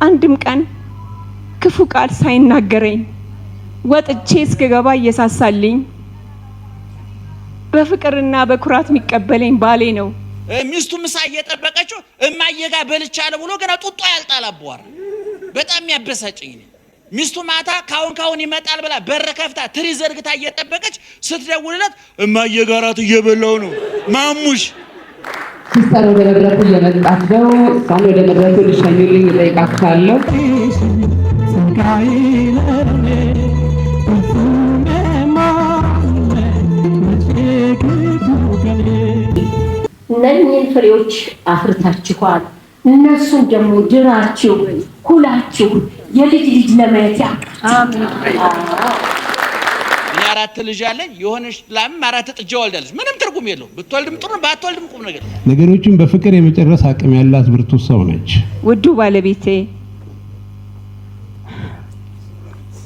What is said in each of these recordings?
አንድም ቀን ክፉ ቃል ሳይናገረኝ ወጥቼ እስከገባ እየሳሳልኝ በፍቅርና በኩራት የሚቀበለኝ ባሌ ነው። ሚስቱ ምሳ እየጠበቀችው እማየጋ በልቻለ ብሎ ገና ጡጦ ያልጣላቧር በጣም ያበሳጭኝ። ሚስቱ ማታ ካሁን ይመጣል ብላ በር ከፍታ ትሪ ዘርግታ እየጠበቀች ስትደውልለት እማየጋራት እየበላው ነው ማሙሽ ሲስተር ወደ መድረኩ እየመጣች ነው። እሷን ወደ መድረኩ ልሸኙልኝ እጠይቃችኋለሁ። እነኚህን ፍሬዎች አፍርታችኋል። እነሱን ደግሞ ድራችሁ ሁላችሁ የልጅ ልጅ ለማየት ያብቃችሁ። እኔ 4 ልጅ አለኝ። የሆነች ላም 4 ጥጃ ወልዳለች። ምንም ትርጉም የለው። ብትወልድም ጥሩ ባትወልድም ቁም ነገር። ነገሮችን በፍቅር የመጨረስ አቅም ያላት ብርቱ ሰው ነች። ውዱ ባለቤቴ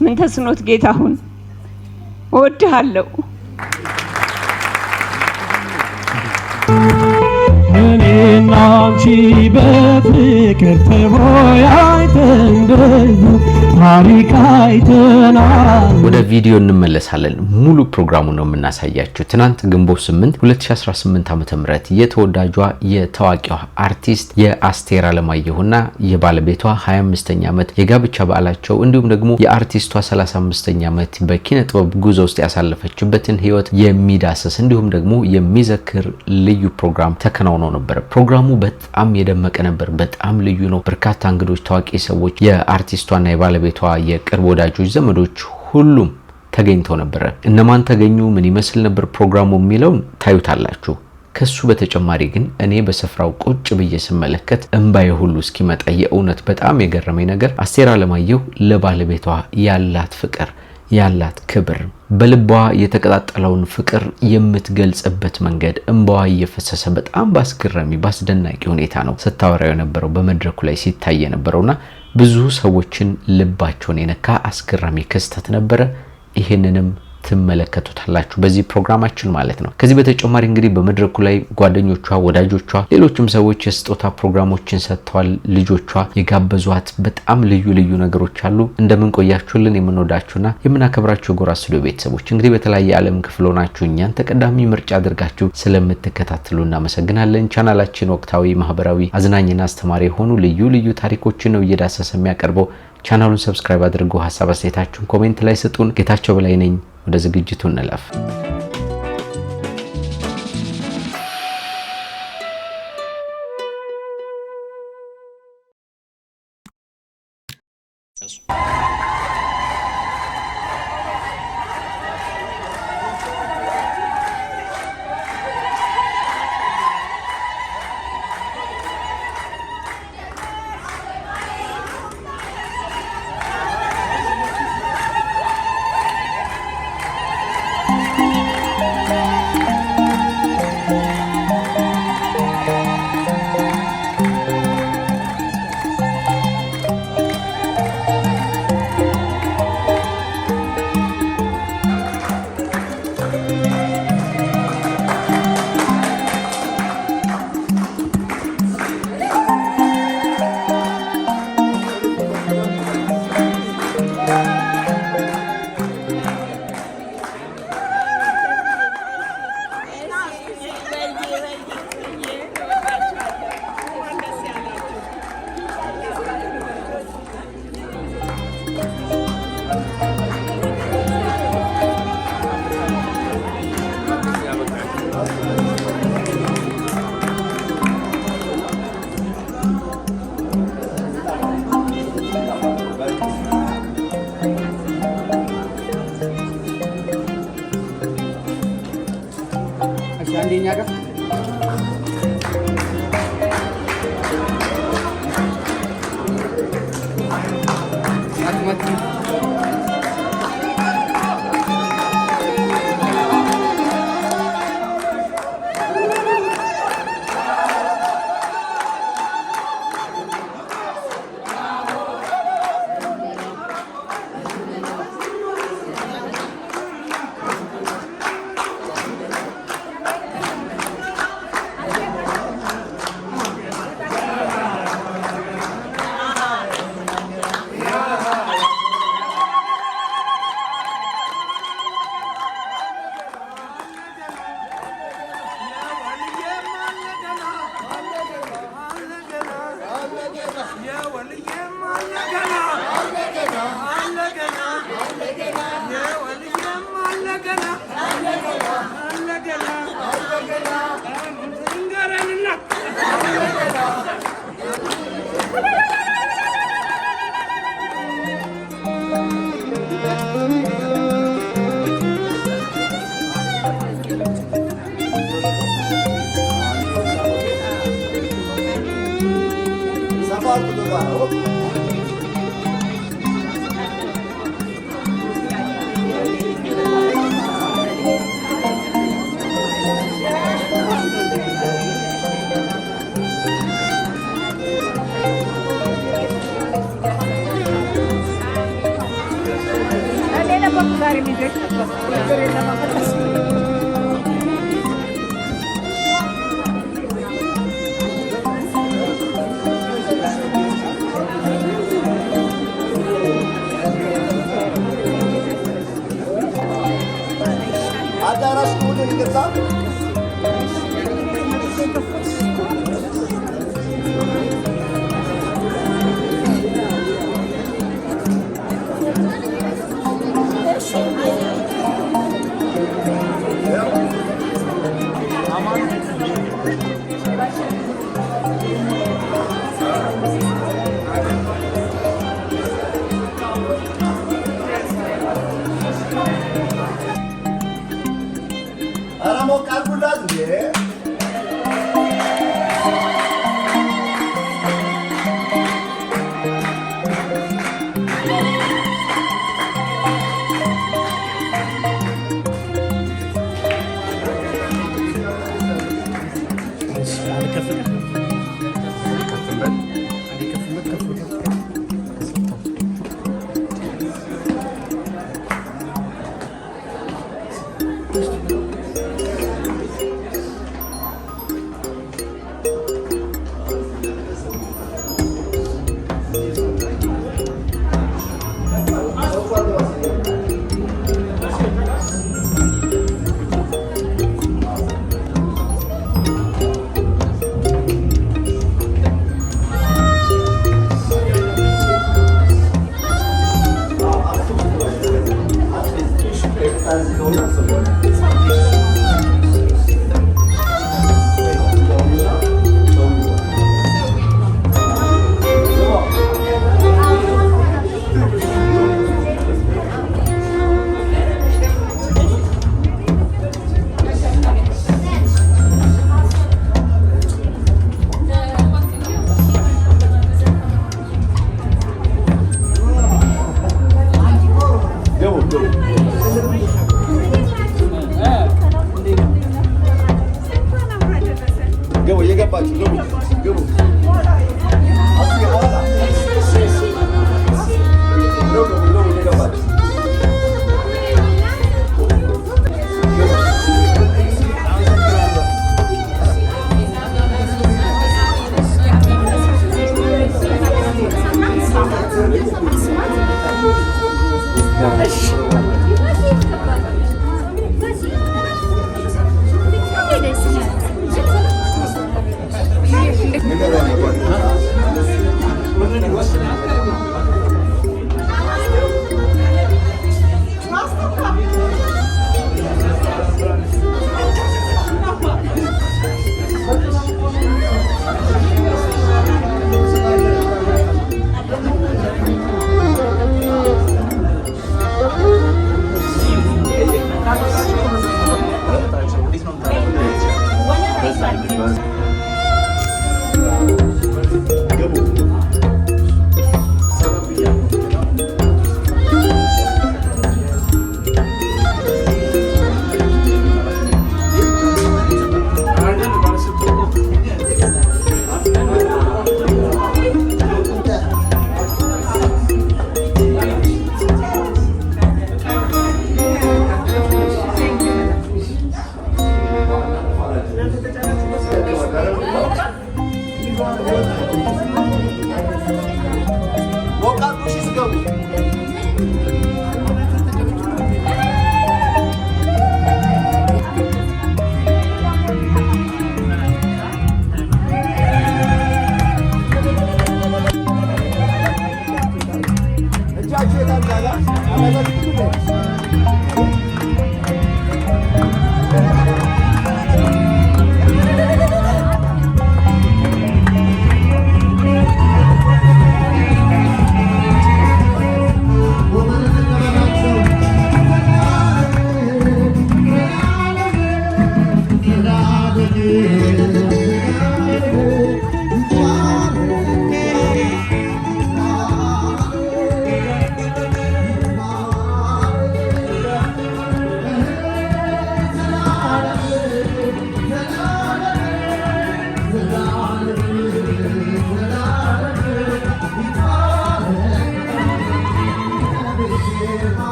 ምን ተስኖት ጌታሁን እወድሃለሁ። እኔና አንቺ በፍቅር ተወያይተን ብዙ ታሪክ አይተናል። ወደ ቪዲዮ እንመለሳለን። ሙሉ ፕሮግራሙን ነው የምናሳያችሁ። ትናንት ግንቦት 8 2018 ዓ.ም የተወዳጇ የታዋቂዋ አርቲስት የአስቴር አለማየሁና የባለቤቷ 25ኛ ዓመት የጋብቻ በዓላቸው እንዲሁም ደግሞ የአርቲስቷ 35ኛ ዓመት በኪነ ጥበብ ጉዞ ውስጥ ያሳለፈችበትን ህይወት የሚዳስስ እንዲሁም ደግሞ የሚዘክር ልዩ ፕሮግራም ተከናውኖ ነበር። ፕሮግራሙ በጣም የደመቀ ነበር። በጣም ልዩ ነው። በርካታ እንግዶች፣ ታዋቂ ሰዎች፣ የአርቲስቷና የባለቤቷ የቅርብ ወዳጆች፣ ዘመዶች ሁሉም ተገኝተው ነበር። እነማን ተገኙ፣ ምን ይመስል ነበር ፕሮግራሙ የሚለውን ታዩታላችሁ። ከሱ በተጨማሪ ግን እኔ በስፍራው ቁጭ ብዬ ስመለከት እንባዬ ሁሉ እስኪመጣ የእውነት በጣም የገረመኝ ነገር አስቴር አለማየሁ ለባለቤቷ ያላት ፍቅር፣ ያላት ክብር፣ በልቧ የተቀጣጠለውን ፍቅር የምትገልጽበት መንገድ እንባዋ እየፈሰሰ በጣም ባስደናቂ ሁኔታ ነው ስታወራው የነበረው በመድረኩ ላይ ሲታይ የነበረውና ብዙ ሰዎችን ልባቸውን የነካ አስገራሚ ክስተት ነበረ። ይሄንንም ትመለከቱታላችሁ በዚህ ፕሮግራማችን ማለት ነው። ከዚህ በተጨማሪ እንግዲህ በመድረኩ ላይ ጓደኞቿ፣ ወዳጆቿ፣ ሌሎችም ሰዎች የስጦታ ፕሮግራሞችን ሰጥተዋል። ልጆቿ የጋበዟት በጣም ልዩ ነገሮች አሉ። እንደምን ቆያችሁልን? የምንወዳችሁና የምናከብራችሁ ጎራ ስቱዲዮ ቤተሰቦች እንግዲህ በተለያየ ዓለም ክፍል ሆናችሁ እኛን ተቀዳሚ ምርጫ አድርጋችሁ ስለምትከታተሉ እናመሰግናለን። ቻናላችን ወቅታዊ፣ ማህበራዊ፣ አዝናኝና አስተማሪ የሆኑ ልዩ ታሪኮችን ነው እየዳሰሰ የሚያቀርበው። ቻናሉን ሰብስክራይብ አድርጉ። ሐሳብ አስተያየታችሁን ኮሜንት ላይ ስጡን። ጌታቸው በላይ ነኝ። ወደ ዝግጅቱ እንለፍ። አንደኛ ጋር Gracias.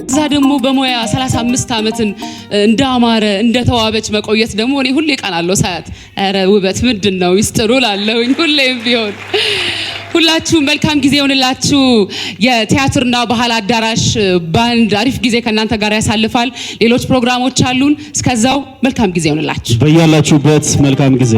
እዛ ደግሞ በሞያ 35 ዓመትን እንዳማረ እንደተዋበች መቆየት ደግሞ እኔ ሁሌ ቀናለሁ ሳያት። አረ ውበት ምንድነው ሚስጥሩ ላለውኝ ሁሌም ቢሆን ሁላችሁም መልካም ጊዜ ይሁንላችሁ። የቲያትርና ባህል አዳራሽ ባንድ አሪፍ ጊዜ ከናንተ ጋር ያሳልፋል። ሌሎች ፕሮግራሞች አሉን። እስከዛው መልካም ጊዜ ይሁንላችሁ። በያላችሁበት መልካም ጊዜ።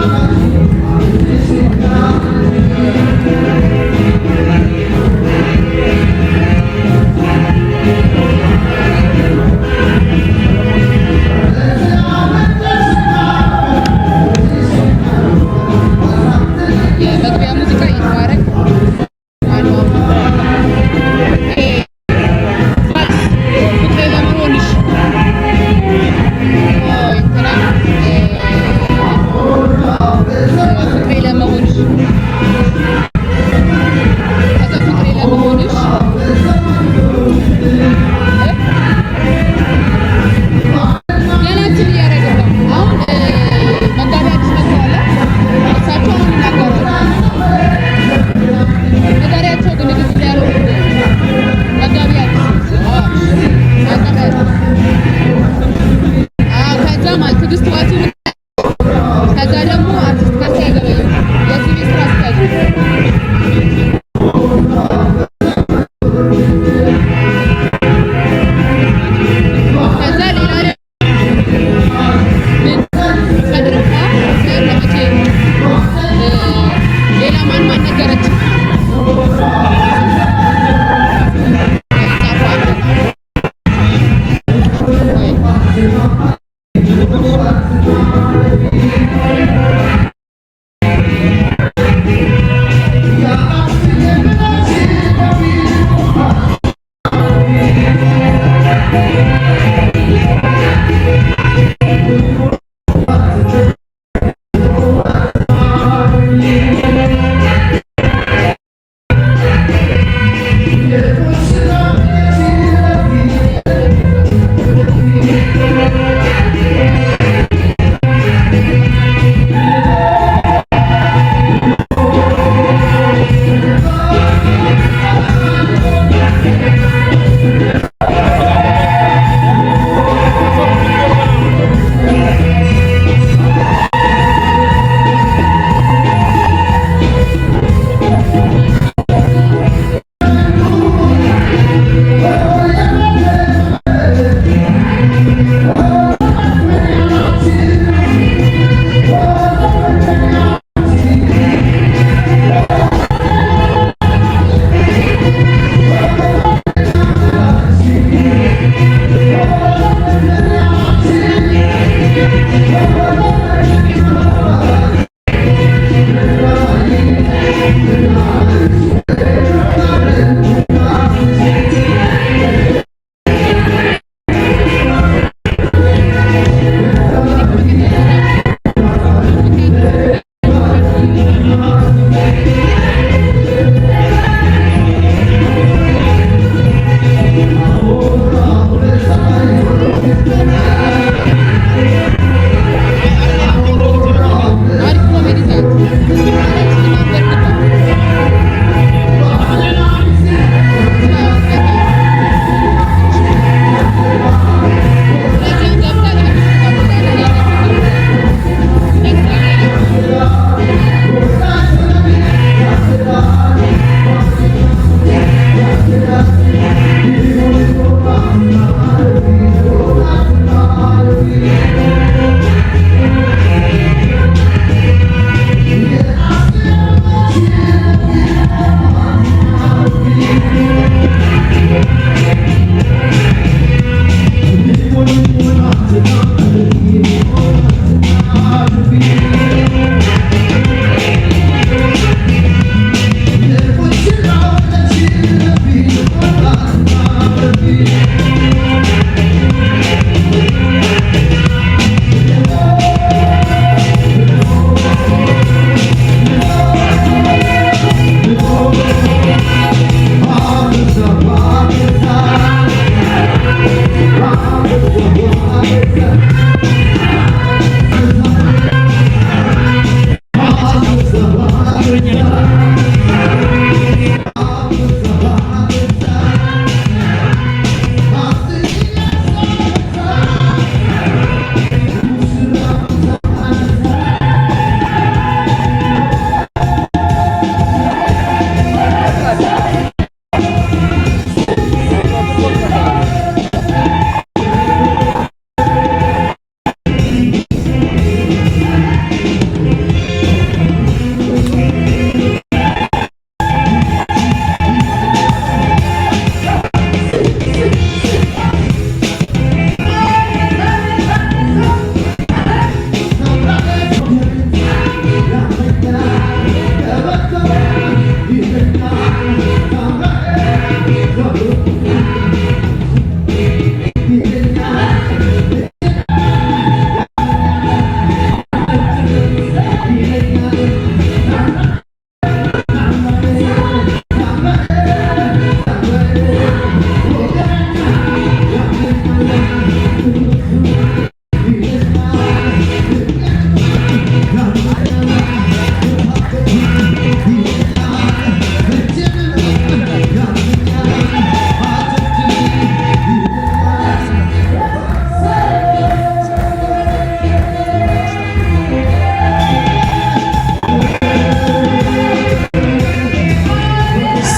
Thank you.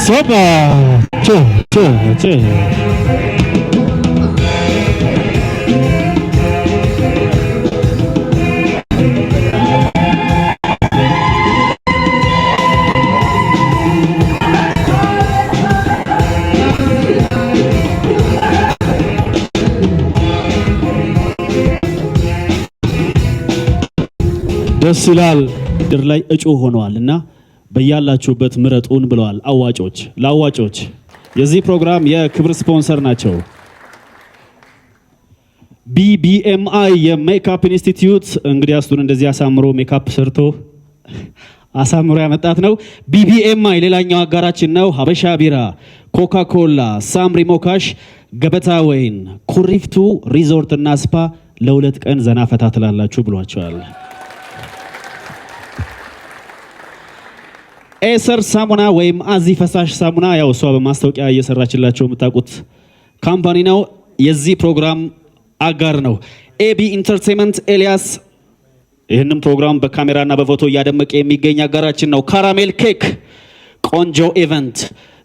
Soba! Tchê. ደስ ይላል። ድር ላይ እጩ ሆነዋልና በያላችሁበት ምረጡን ብለዋል አዋጮች። ለአዋጮች የዚህ ፕሮግራም የክብር ስፖንሰር ናቸው። BBMI የሜካፕ ኢንስቲትዩት እንግዲህ አስቱን እንደዚህ አሳምሮ ሜካፕ ሰርቶ አሳምሮ ያመጣት ነው። BBMI ሌላኛው አጋራችን ነው። ሀበሻ ቢራ፣ ኮካ ኮላ፣ ሳምሪ ሞካሽ፣ ገበታ ወይን፣ ኩሪፍቱ ሪዞርት እና ስፓ ለሁለት ቀን ዘና ፈታ ትላላችሁ ብሏቸዋል። ኤሰር ሳሙና ወይም አዚ ፈሳሽ ሳሙና ያው እሷ በማስታወቂያ እየሰራችላቸው የምታውቁት ካምፓኒ ነው። የዚህ ፕሮግራም አጋር ነው። ኤቢ ኢንተርቴይንመንት ኤልያስ ይህንን ፕሮግራም በካሜራና በፎቶ እያደመቀ የሚገኝ አጋራችን ነው። ካራሜል ኬክ፣ ቆንጆ ኢቨንት፣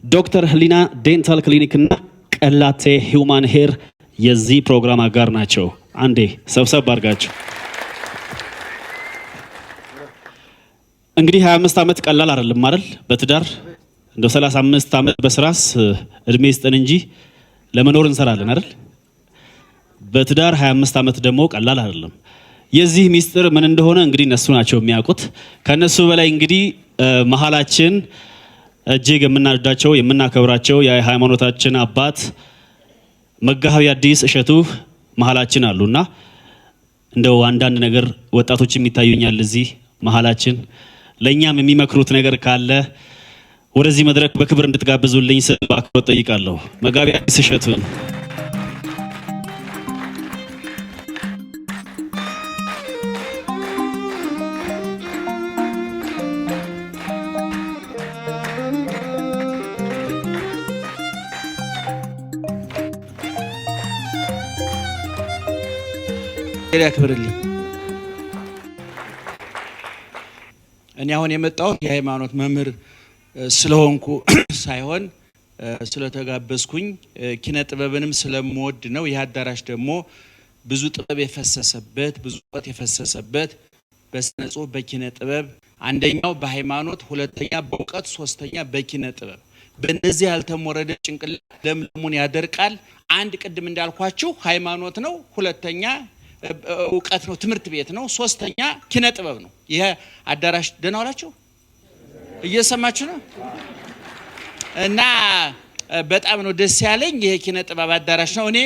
ዶክተር ህሊና ዴንታል ክሊኒክ እና ቀላቴ ሂውማን ሄር የዚህ ፕሮግራም አጋር ናቸው። አንዴ ሰብሰብ አድርጋችሁ እንግዲህ 25 ዓመት ቀላል አይደለም አይደል? በትዳር እንደው 35 ዓመት በስራስ እድሜ ይስጠን እንጂ ለመኖር እንሰራለን አይደል? በትዳር 25 ዓመት ደግሞ ቀላል አይደለም። የዚህ ሚስጥር ምን እንደሆነ እንግዲህ እነሱ ናቸው የሚያውቁት። ከነሱ በላይ እንግዲህ መሃላችን እጅግ የምናወዳቸው የምናከብራቸው የሃይማኖታችን አባት መጋቢ ሐዲስ እሸቱ መሃላችን አሉና እንደው አንዳንድ ነገር ወጣቶችም ይታዩኛል እዚህ መሃላችን ለኛም የሚመክሩት ነገር ካለ ወደዚህ መድረክ በክብር እንድትጋብዙልኝ ስል በአክብሮት ጠይቃለሁ። መጋቢ ሐዲስ እሸቱ ያክብርልኝ። እኔ አሁን የመጣው የሃይማኖት መምህር ስለሆንኩ ሳይሆን ስለተጋበዝኩኝ ኪነ ጥበብንም ስለምወድ ነው። ይህ አዳራሽ ደግሞ ብዙ ጥበብ የፈሰሰበት ብዙ እውቀት የፈሰሰበት በስነ ጽሁፍ በኪነ ጥበብ አንደኛው በሃይማኖት ሁለተኛ በእውቀት ሶስተኛ በኪነ ጥበብ በእነዚህ ያልተሞረደ ጭንቅላት ለምለሙን ያደርቃል። አንድ ቅድም እንዳልኳችሁ ሃይማኖት ነው፣ ሁለተኛ እውቀት ነው፣ ትምህርት ቤት ነው፣ ሶስተኛ ኪነ ጥበብ ነው። ይሄ አዳራሽ ደህና ዋላችሁ? እየሰማችሁ ነው? እና በጣም ነው ደስ ያለኝ። ይሄ ኪነ ጥበብ አዳራሽ ነው። እኔ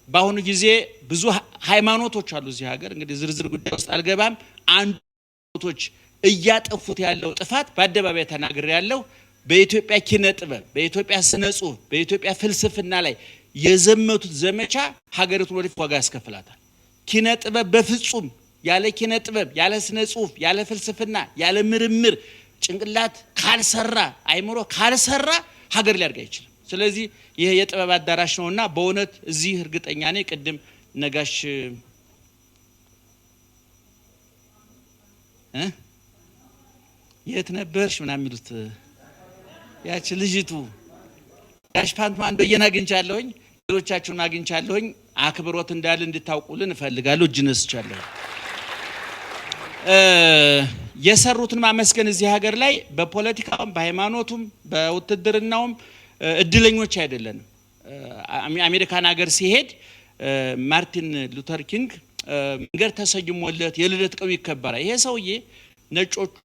በአሁኑ ጊዜ ብዙ ሃይማኖቶች አሉ እዚህ ሀገር፣ እንግዲህ ዝርዝር ጉዳይ ውስጥ አልገባም። አንዱ ሃይማኖቶች እያጠፉት ያለው ጥፋት በአደባባይ ተናግሬ ያለው በኢትዮጵያ ኪነ ጥበብ፣ በኢትዮጵያ ስነ ጽሁፍ፣ በኢትዮጵያ ፍልስፍና ላይ የዘመቱት ዘመቻ ሀገሪቱን ወደፊት ዋጋ ያስከፍላታል። ኪነ ጥበብ በፍጹም ያለ ኪነ ጥበብ ያለ ስነ ጽሁፍ ያለ ፍልስፍና ያለ ምርምር ጭንቅላት ካልሰራ አይምሮ ካልሰራ ሀገር ሊያድግ አይችልም። ስለዚህ ይሄ የጥበብ አዳራሽ ነውና በእውነት እዚህ እርግጠኛ ነኝ። ቅድም ነጋሽ የት ነበርሽ ምናምን የሚሉት ያቺ ልጅቱ ጋሽ ፋንትማን በየና አግኝቻለሁኝ፣ ሌሎቻችሁን አግኝቻለሁኝ። አክብሮት እንዳለ እንድታውቁልን እፈልጋለሁ። እጅ ነስቻለሁ። የሰሩትን ማመስገን እዚህ ሀገር ላይ በፖለቲካውም በሃይማኖቱም በውትድርናውም እድለኞች አይደለንም። አሜሪካን ሀገር ሲሄድ ማርቲን ሉተር ኪንግ መንገድ ተሰይሞለት የልደት ቀኑ ይከበራል። ይሄ ሰውዬ ነጮቹ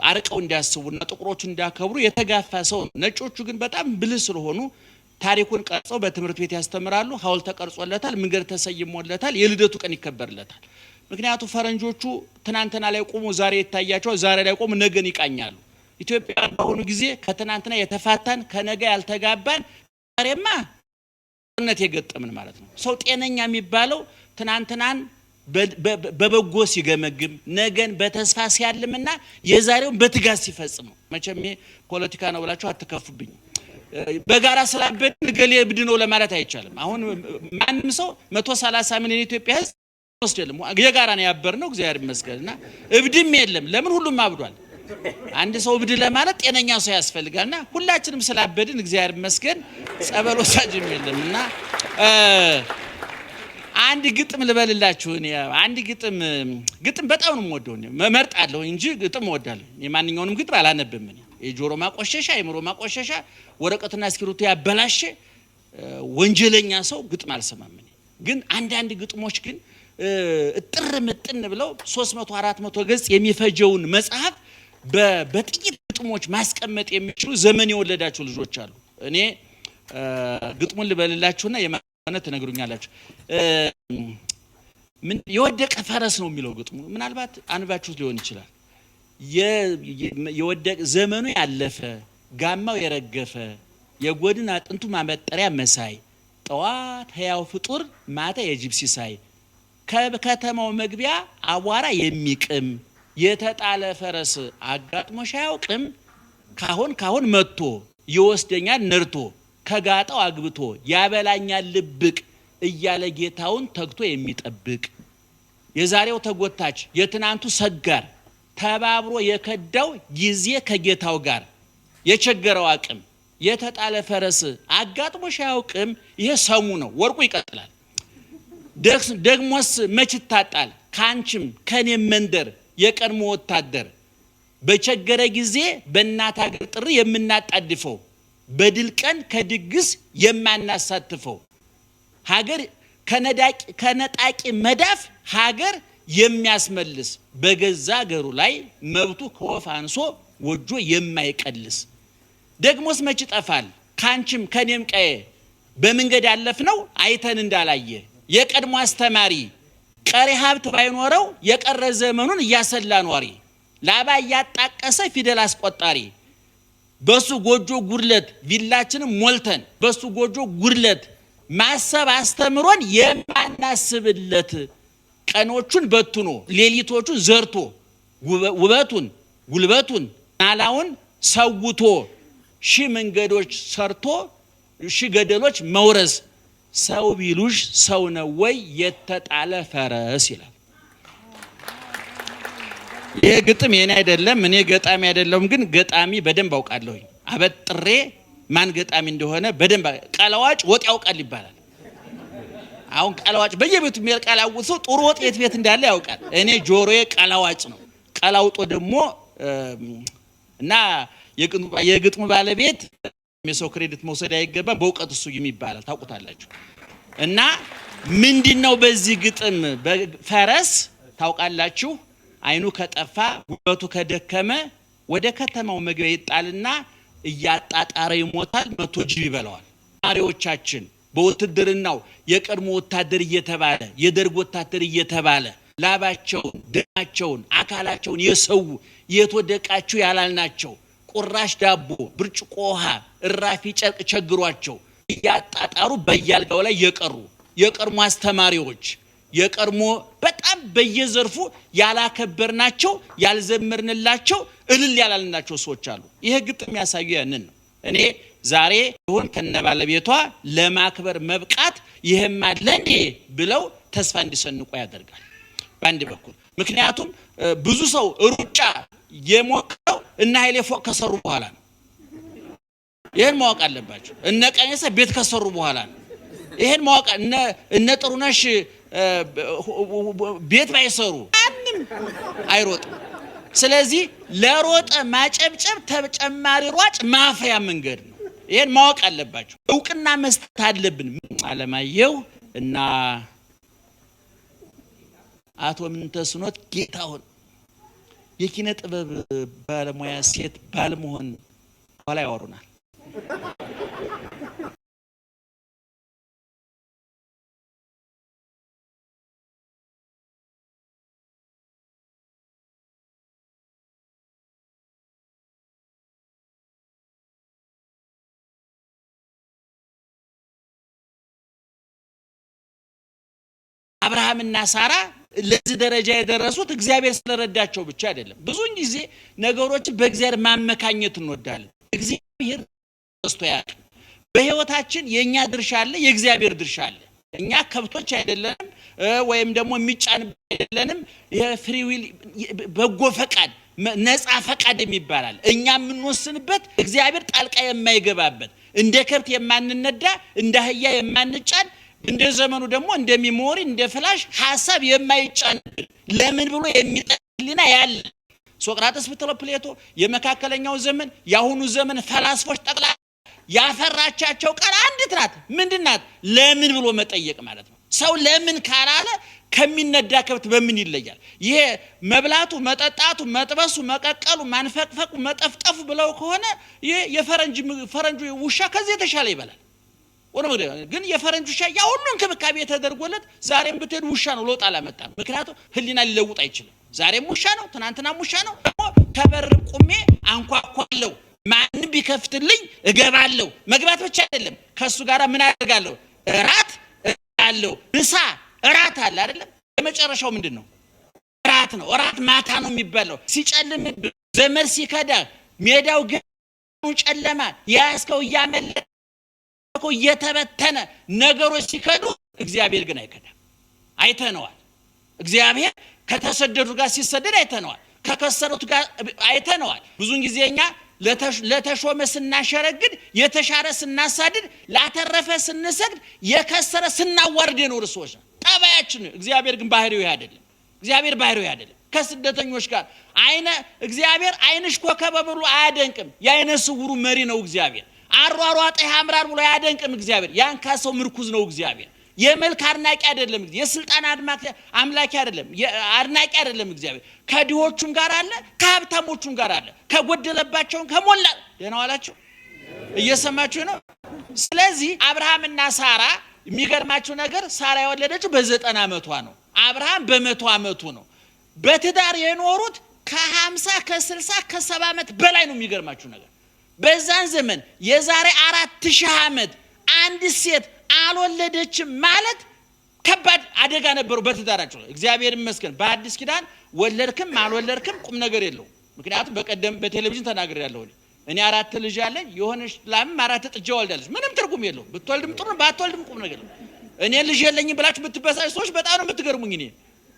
አርቀው እንዲያስቡና ጥቁሮቹ እንዲያከብሩ የተጋፋ ሰው። ነጮቹ ግን በጣም ብልህ ስለሆኑ ታሪኩን ቀርጸው በትምህርት ቤት ያስተምራሉ። ሐውልት ተቀርጾለታል፣ መንገድ ተሰይሞለታል፣ የልደቱ ቀን ይከበርለታል። ምክንያቱም ፈረንጆቹ ትናንትና ላይ ቆሙ ዛሬ ይታያቸው፣ ዛሬ ላይ ቆሙ ነገን ይቃኛሉ። ኢትዮጵያውያን በአሁኑ ጊዜ ከትናንትና የተፋታን ከነገ ያልተጋባን ዛሬማ ጦርነት የገጠምን ማለት ነው። ሰው ጤነኛ የሚባለው ትናንትናን በበጎ ሲገመግም ነገን በተስፋ ሲያልምና የዛሬውን በትጋት ሲፈጽም። መቼም ፖለቲካ ነው ብላችሁ አትከፉብኝ። በጋራ ስላበድን ገሌ እብድ ነው ለማለት አይቻልም። አሁን ማንም ሰው 130 ሚሊዮን ኢትዮጵያ ህዝብ ወስደልም የጋራ ነው ያበርነው፣ እግዚአብሔር ይመስገንና እብድም የለም። ለምን ሁሉም አብዷል። አንድ ሰው እብድ ለማለት ጤነኛ ሰው ያስፈልጋልና ሁላችንም ስላበድን እግዚአብሔር ይመስገን ጸበል ወሳጅም የለምና አንድ ግጥም ልበልላችሁ። እኔ አንድ ግጥም በጣም ነው የምወደው። መርጣለሁ እንጂ ግጥም እወዳለሁ። የማንኛውንም ግጥም አላነብም። እኔ የጆሮ ማቆሸሻ የአእምሮ ማቆሸሻ ወረቀትና እስክሪብቶ ያበላሸ ወንጀለኛ ሰው ግጥም አልሰማም። ግን አንዳንድ ግጥሞች ግን እጥር ምጥን ብለው 300 400 ገጽ የሚፈጀውን መጽሐፍ በጥቂት ግጥሞች ማስቀመጥ የሚችሉ ዘመን የወለዳቸው ልጆች አሉ። እኔ ግጥሙን ልበልላችሁና የማነት ተነግሩኛላችሁ። ምን የወደቀ ፈረስ ነው የሚለው ግጥሙ። ምናልባት አንባችሁት ሊሆን ይችላል። የወደቀ ዘመኑ ያለፈ ጋማው የረገፈ የጎድን አጥንቱ ማመጠሪያ መሳይ ጠዋት ሕያው ፍጡር ማታ የጅብ ሲሳይ ከከተማው መግቢያ አቧራ የሚቅም የተጣለ ፈረስ አጋጥሞሽ አያውቅም። ካሁን መጥቶ ይወስደኛል ነርቶ ከጋጣው አግብቶ ያበላኛል ልብቅ እያለ ጌታውን ተግቶ የሚጠብቅ የዛሬው ተጎታች የትናንቱ ሰጋር ተባብሮ የከዳው ጊዜ ከጌታው ጋር የቸገረው አቅም የተጣለ ፈረስ አጋጥሞሽ አያውቅም። ይሄ ሰሙ ነው። ወርቁ ይቀጥላል። ደግሞስ መች ታጣል ካንቺም ከኔም መንደር የቀድሞ ወታደር በቸገረ ጊዜ በእናት ሀገር ጥሪ የምናጣድፈው በድል ቀን ከድግስ የማናሳትፈው ሀገር ከነጣቂ መዳፍ ሀገር የሚያስመልስ በገዛ ገሩ ላይ መብቱ ከወፍ አንሶ ወጆ የማይቀልስ ደግሞስ መች ጠፋል ካንቺም ከኔም ቀየ በመንገድ ያለፍነው አይተን እንዳላየ የቀድሞ አስተማሪ ቀሪ ሀብት ባይኖረው የቀረ ዘመኑን እያሰላ ኗሪ ላባ ያጣቀሰ ፊደል አስቆጣሪ በሱ ጎጆ ጉድለት ቪላችንን ሞልተን በሱ ጎጆ ጉድለት ማሰብ አስተምሮን የማናስብለት ቀኖቹን በትኖ ሌሊቶቹን ዘርቶ ውበቱን ጉልበቱን ናላውን ሰውቶ ሺ መንገዶች ሰርቶ ሺ ገደሎች መውረስ ሰው ቢሉሽ ሰው ነው ወይ የተጣለ ፈረስ ይላል። ይሄ ግጥም የኔ አይደለም፣ እኔ ገጣሚ አይደለም፣ ግን ገጣሚ በደንብ አውቃለሁ። አበጥሬ ማን ገጣሚ እንደሆነ በደንብ ቀላዋጭ ወጥ ያውቃል ይባላል። አሁን ቀላዋጭ በየቤቱ የሚቀላውጥ ሰው ጥሩ ወጥ የት ቤት እንዳለ ያውቃል። እኔ ጆሮዬ ቀላዋጭ ነው። ቀላውጦ ደግሞ እና የግጥሙ ባለቤት የሰው ክሬዲት መውሰድ አይገባም፣ በእውቀት እሱ ይባላል። ታውቁታላችሁ። እና ምንድነው በዚህ ግጥም ፈረስ ታውቃላችሁ አይኑ ከጠፋ ጉበቱ ከደከመ ወደ ከተማው መግቢያ ይጣልና እያጣጣረ ይሞታል፣ መቶ ጅብ ይበላዋል። ማሪዎቻችን በውትድርናው የቀድሞ ወታደር እየተባለ የደርግ ወታደር እየተባለ ላባቸውን ደማቸውን አካላቸውን የሰው የተወደቃችሁ ያላልናቸው ቁራሽ ዳቦ ብርጭቆ ውሃ እራፊ ጨርቅ ቸግሯቸው እያጣጣሩ በያልጋው ላይ የቀድሞ አስተማሪዎች የቀድሞ በጣም በየዘርፉ ያላከበርናቸው ያልዘመርንላቸው እልል ያላልናቸው ሰዎች አሉ። ይሄ ግጥም ያሳዩ ያንን ነው። እኔ ዛሬ ይሁን ከነባለቤቷ ለማክበር መብቃት ይሄም አለ እንዴ ብለው ተስፋ እንዲሰንቁ ያደርጋል በአንድ በኩል። ምክንያቱም ብዙ ሰው ሩጫ የሞከረው እና ኃይሌ ፎቅ ከሰሩ በኋላ ነው። ይሄን ማወቅ አለባቸው። እነ ቀነሰ ቤት ከሰሩ በኋላ ነው። ይሄን ማወቅ እነ ጥሩነሽ ቤት ባይሰሩ ማንም አይሮጥም። ስለዚህ ለሮጠ ማጨብጨብ ተጨማሪ ሯጭ ማፍያ መንገድ ነው። ይሄን ማወቅ አለባቸው። እውቅና መስጠት አለብን። አለማየሁ እና አቶ ምንተስኖት ጌታሁን የኪነ ጥበብ ባለሙያ ሴት ባለመሆን ኋላ ያወሩናል። አብርሃምና ሳራ ለዚህ ደረጃ የደረሱት እግዚአብሔር ስለረዳቸው ብቻ አይደለም። ብዙውን ጊዜ ነገሮችን በእግዚአብሔር ማመካኘት እንወዳለን። እግዚአብሔር ተስቶ ያውቃል። በህይወታችን የኛ ድርሻ አለ፣ የእግዚአብሔር ድርሻ አለ። እኛ ከብቶች አይደለንም ወይም ደግሞ የሚጫንበት አይደለንም። የፍሪ ዊል በጎ ፈቃድ ነፃ ፈቃድ የሚባላል እኛ የምንወስንበት እግዚአብሔር ጣልቃ የማይገባበት እንደ ከብት የማንነዳ እንደ አህያ የማንጫን እንደ ዘመኑ ደግሞ እንደ ሚሞሪ እንደ ፍላሽ ሐሳብ የማይጫን ለምን ብሎ የሚጠልና ያለ ሶቅራጥስ ብትለው ፕሌቶ የመካከለኛው ዘመን ያሁኑ ዘመን ፈላስፎች ጠቅላላ ያፈራቻቸው ቃል አንዲት ናት። ምንድናት? ለምን ብሎ መጠየቅ ማለት ነው። ሰው ለምን ካላለ ከሚነዳ ከብት በምን ይለያል? ይሄ መብላቱ መጠጣቱ መጥበሱ መቀቀሉ ማንፈቅፈቁ መጠፍጠፉ ብለው ከሆነ ይሄ የፈረንጁ ውሻ ከዚህ የተሻለ ይበላል። ግን የፈረንጁ ውሻ ያ ሁሉ እንክብካቤ ተደርጎለት ዛሬም ብትሄድ ውሻ ነው፣ ለውጥ አላመጣም። ምክንያቱም ህሊና ሊለውጥ አይችልም። ዛሬም ውሻ ነው፣ ትናንትናም ውሻ ነው። ከበር ቁሜ አንኳኳለሁ፣ ማንም ቢከፍትልኝ እገባለሁ። መግባት ብቻ አይደለም፣ ከሱ ጋር ምን አደርጋለሁ? እራት አለው። ምሳ እራት አለ አይደለም? የመጨረሻው ምንድነው? እራት ነው። እራት ማታ ነው የሚባለው። ሲጨልም ዘመድ ሲከዳ ሜዳው ግን ጨለማ ያስከው ያመለጠ እየተበተነ ነገሮች ሲከዱ እግዚአብሔር ግን አይከዳም። አይተነዋል። እግዚአብሔር ከተሰደዱ ጋር ሲሰደድ አይተነዋል። ከከሰሩት ጋር አይተነዋል። ብዙን ጊዜኛ ለተሾመ ስናሸረግድ የተሻረ ስናሳድድ ላተረፈ ስንሰግድ የከሰረ ስናዋርድ ነው ርሶች ጠባያችን። እግዚአብሔር ግን ባህሪው አይደለም። እግዚአብሔር ባህሪው አይደለም። ከስደተኞች ጋር እግዚአብሔር አይንሽ ኮከበ ብሎ አያደንቅም። የአይነ ስውሩ መሪ ነው እግዚአብሔር። አሯሯጠ ያምራር ብሎ አያደንቅም እግዚአብሔር። ያን ካሰው ምርኩዝ ነው እግዚአብሔር። የመልክ አድናቂ አይደለም። የስልጣን አምላኪ አይደለም። አድናቂ አይደለም። እግዚአብሔር ከድሆቹም ጋር አለ፣ ከሀብታሞቹም ጋር አለ፣ ከጎደለባቸውም ከሞላ ደህና ዋላችሁ። እየሰማችሁ ነው። ስለዚህ አብርሃምና ሳራ የሚገርማችሁ ነገር ሳራ የወለደችው በ90 ዓመቷ ነው። አብርሃም በ100 ዓመቱ ነው። በትዳር የኖሩት ከ50 ከ60 ከ70 ዓመት በላይ ነው። የሚገርማችሁ ነገር በዛን ዘመን የዛሬ 4000 ዓመት አንድ ሴት አልወለደችም ማለት ከባድ አደጋ ነበሩ በትዳራቸው። እግዚአብሔር ይመስገን በአዲስ ኪዳን ወለድክም አልወለድክም ቁም ነገር የለውም። ምክንያቱም በቀደም በቴሌቪዥን ተናግሬያለሁ። እኔ 4 ልጅ ያለኝ የሆነች ላም 4 ጥጃ ወልዳለች። ምንም ትርጉም የለውም። ብትወልድም ጥሩ ባትወልድም ቁም ነገር የለውም። እኔ ልጅ የለኝም ብላችሁ ብትበሳጭ ሰዎች በጣም ነው የምትገርሙኝ። እኔ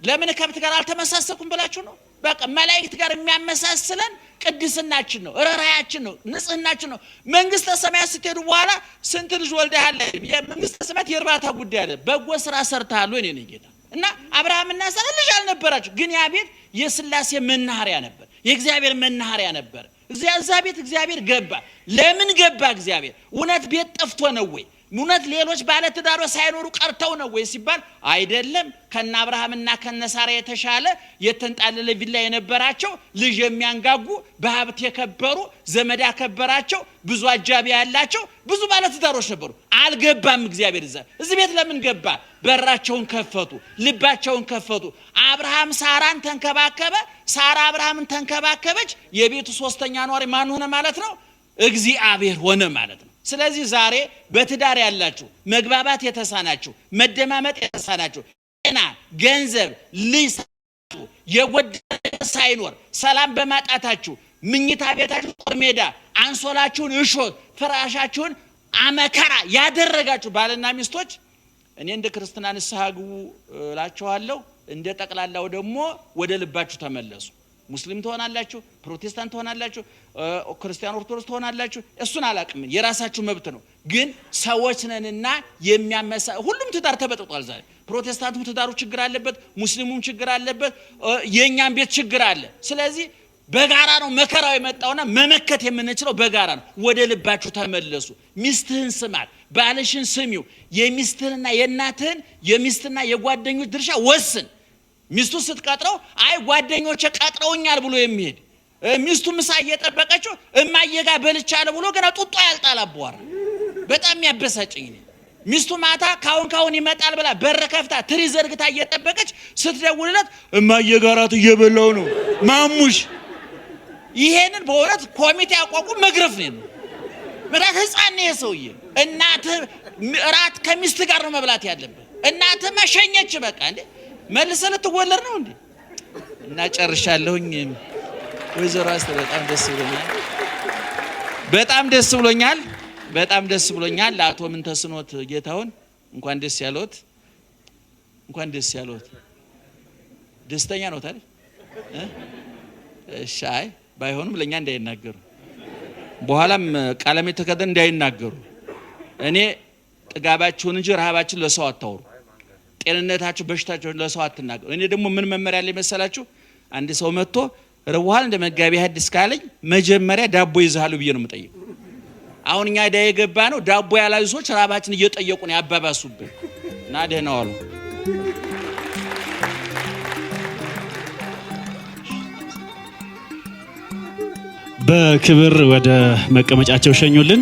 ለምን ከብት ጋር አልተመሳሰልኩም ብላችሁ ነው። በቃ መላእክት ጋር የሚያመሳስለን ቅድስናችን ነው፣ ርኅራኄያችን ነው፣ ንጽህናችን ነው። መንግስተ ሰማያት ስትሄዱ በኋላ ስንት ልጅ ወልደሃል? የመንግስተ ሰማያት የእርባታ ጉዳይ አይደለም። በጎ ስራ ሰርተሃል ወይ? እኔ ጌታ እና አብርሃምና ሳራ ልጅ አልነበራቸው፣ ግን ያ ቤት የሥላሴ መናኸሪያ ነበር፣ የእግዚአብሔር መናኸሪያ ነበር። እዛ ቤት እግዚአብሔር ገባ። ለምን ገባ እግዚአብሔር? እውነት ቤት ጠፍቶ ነው ወይ? እውነት ሌሎች ባለ ትዳሮች ሳይኖሩ ቀርተው ነው ወይ ሲባል አይደለም። ከነ አብርሃምና ከነ ሳራ የተሻለ የተንጣለለ ቪላ የነበራቸው ልጅ የሚያንጋጉ በሀብት የከበሩ ዘመድ ያከበራቸው ብዙ አጃቢ ያላቸው ብዙ ባለ ትዳሮች ነበሩ። አልገባም እግዚአብሔር እዚህ ቤት ለምን ገባ? በራቸውን ከፈቱ፣ ልባቸውን ከፈቱ። አብርሃም ሳራን ተንከባከበ፣ ሳራ አብርሃምን ተንከባከበች። የቤቱ ሶስተኛ ኗሪ ማን ሆነ ማለት ነው? እግዚአብሔር ሆነ ማለት ነው። ስለዚህ ዛሬ በትዳር ያላችሁ መግባባት የተሳናችሁ መደማመጥ የተሳናችሁ ጤና ገንዘብ ልጅ የጎደለ ሳይኖር ሰላም በማጣታችሁ ምኝታ ቤታችሁ ጦር ሜዳ አንሶላችሁን እሾህ ፍራሻችሁን አመከራ ያደረጋችሁ ባልና ሚስቶች እኔ እንደ ክርስትና ንስሐ ግቡ እላችኋለሁ። እንደ ጠቅላላው ደግሞ ወደ ልባችሁ ተመለሱ። ሙስሊም ትሆናላችሁ፣ ፕሮቴስታንት ትሆናላችሁ፣ ክርስቲያን ኦርቶዶክስ ትሆናላችሁ። እሱን አላቅም፣ የራሳችሁ መብት ነው። ግን ሰዎች ነንና ሁሉም ትዳር ተበጥጧል። ዛሬ ፕሮቴስታንቱም ትዳሩ ችግር አለበት፣ ሙስሊሙም ችግር አለበት፣ የኛም ቤት ችግር አለ። ስለዚህ በጋራ ነው መከራው የመጣውና መመከት የምንችለው በጋራ ነው። ወደ ልባችሁ ተመለሱ። ሚስትህን ስማት፣ ባልሽን ስሚው። የሚስትህንና የእናትህን የሚስትና የጓደኞች ድርሻ ወስን። ሚስቱ ስትቀጥረው አይ ጓደኞቼ ቀጥረውኛል ብሎ የሚሄድ ሚስቱ ምሳ እየጠበቀችው እማዬ ጋር በልቻለሁ ብሎ ገና ጡጦ ያልጣላበዋል። በጣም ያበሳጭኝ ነው። ሚስቱ ማታ ካሁን ይመጣል ብላ በር ከፍታ ትሪ ዘርግታ እየጠበቀች ስትደውልለት እማዬ ጋር እየበላው ነው ማሙሽ። ይሄንን በእውነት ኮሚቴ አቋቁሞ መግረፍ ነው። ምራት ህፃን ነው የሰውዬ። እናትህ እራት ከሚስት ጋር ነው መብላት ያለበት። እናትህ መሸኘች በቃ እንዴ መልሰህ ልትወለድ ነው እንዴ? እና ጨርሻለሁኝ። ወይዘሮ አስተ በጣም ደስ ብሎኛል። በጣም ደስ ብሎኛል። ለአቶ ምንተስኖት ጌታውን እንኳን ደስ ያለዎት፣ እንኳን ደስ ያለዎት። ደስተኛ ነው ታዲያ? እሺ አይ ባይሆንም ለኛ እንዳይናገሩ በኋላም ቃለም የተከደን እንዳይናገሩ። እኔ ጥጋባችሁን እንጂ ረሃባችሁን ለሰው አታውሩ። ጤንነታችሁ በሽታችሁ ለሰው አትናገሩ። እኔ ደግሞ ምን መመሪያ ላይ መሰላችሁ? አንድ ሰው መጥቶ ርዋል እንደ መጋቢ ሐዲስ ካለኝ መጀመሪያ ዳቦ ይዛሉ ብዬ ነው የምጠይቀው። አሁን እኛ ዳይ የገባ ነው ዳቦ ያላዩ ሰዎች ራባችን እየጠየቁ ነው ያባባሱብን። እና ደህና ዋሉ። በክብር ወደ መቀመጫቸው ሸኙልን።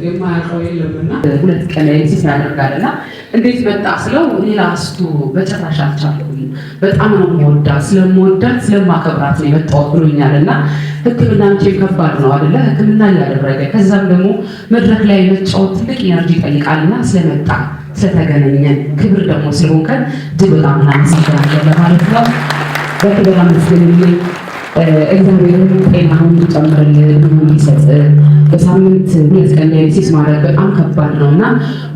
የማያውቀው የለምና ሁለት ቀን ላይ ሲስ ያደርጋልና እንዴት መጣ ስለው ላስቱ በጭራሽ አልቻልኩም፣ በጣም ነው የምወዳት፣ ስለምወዳት ስለማከብራት ነው የመጣሁት ብሎኛልና ሕክምና እንጂ ከባድ ነው አይደለ? ሕክምና እያደረገ ከዛም ደግሞ መድረክ ላይ መጫወት ትልቅ ኢነርጂ ይጠይቃልና ስለመጣ ስለተገናኘን ክብር ደግሞ ስለሆንከን እጅግ በጣም እናመሰግናለን ለማለት ነው። በክብር አመስግንልኝ። እግዚአብሔር ጤናውን እንዲጨምርልን እንዲሰጥ። በሳምንት 2 ቀን ዳያሊሲስ ማድረግ በጣም ከባድ ነው እና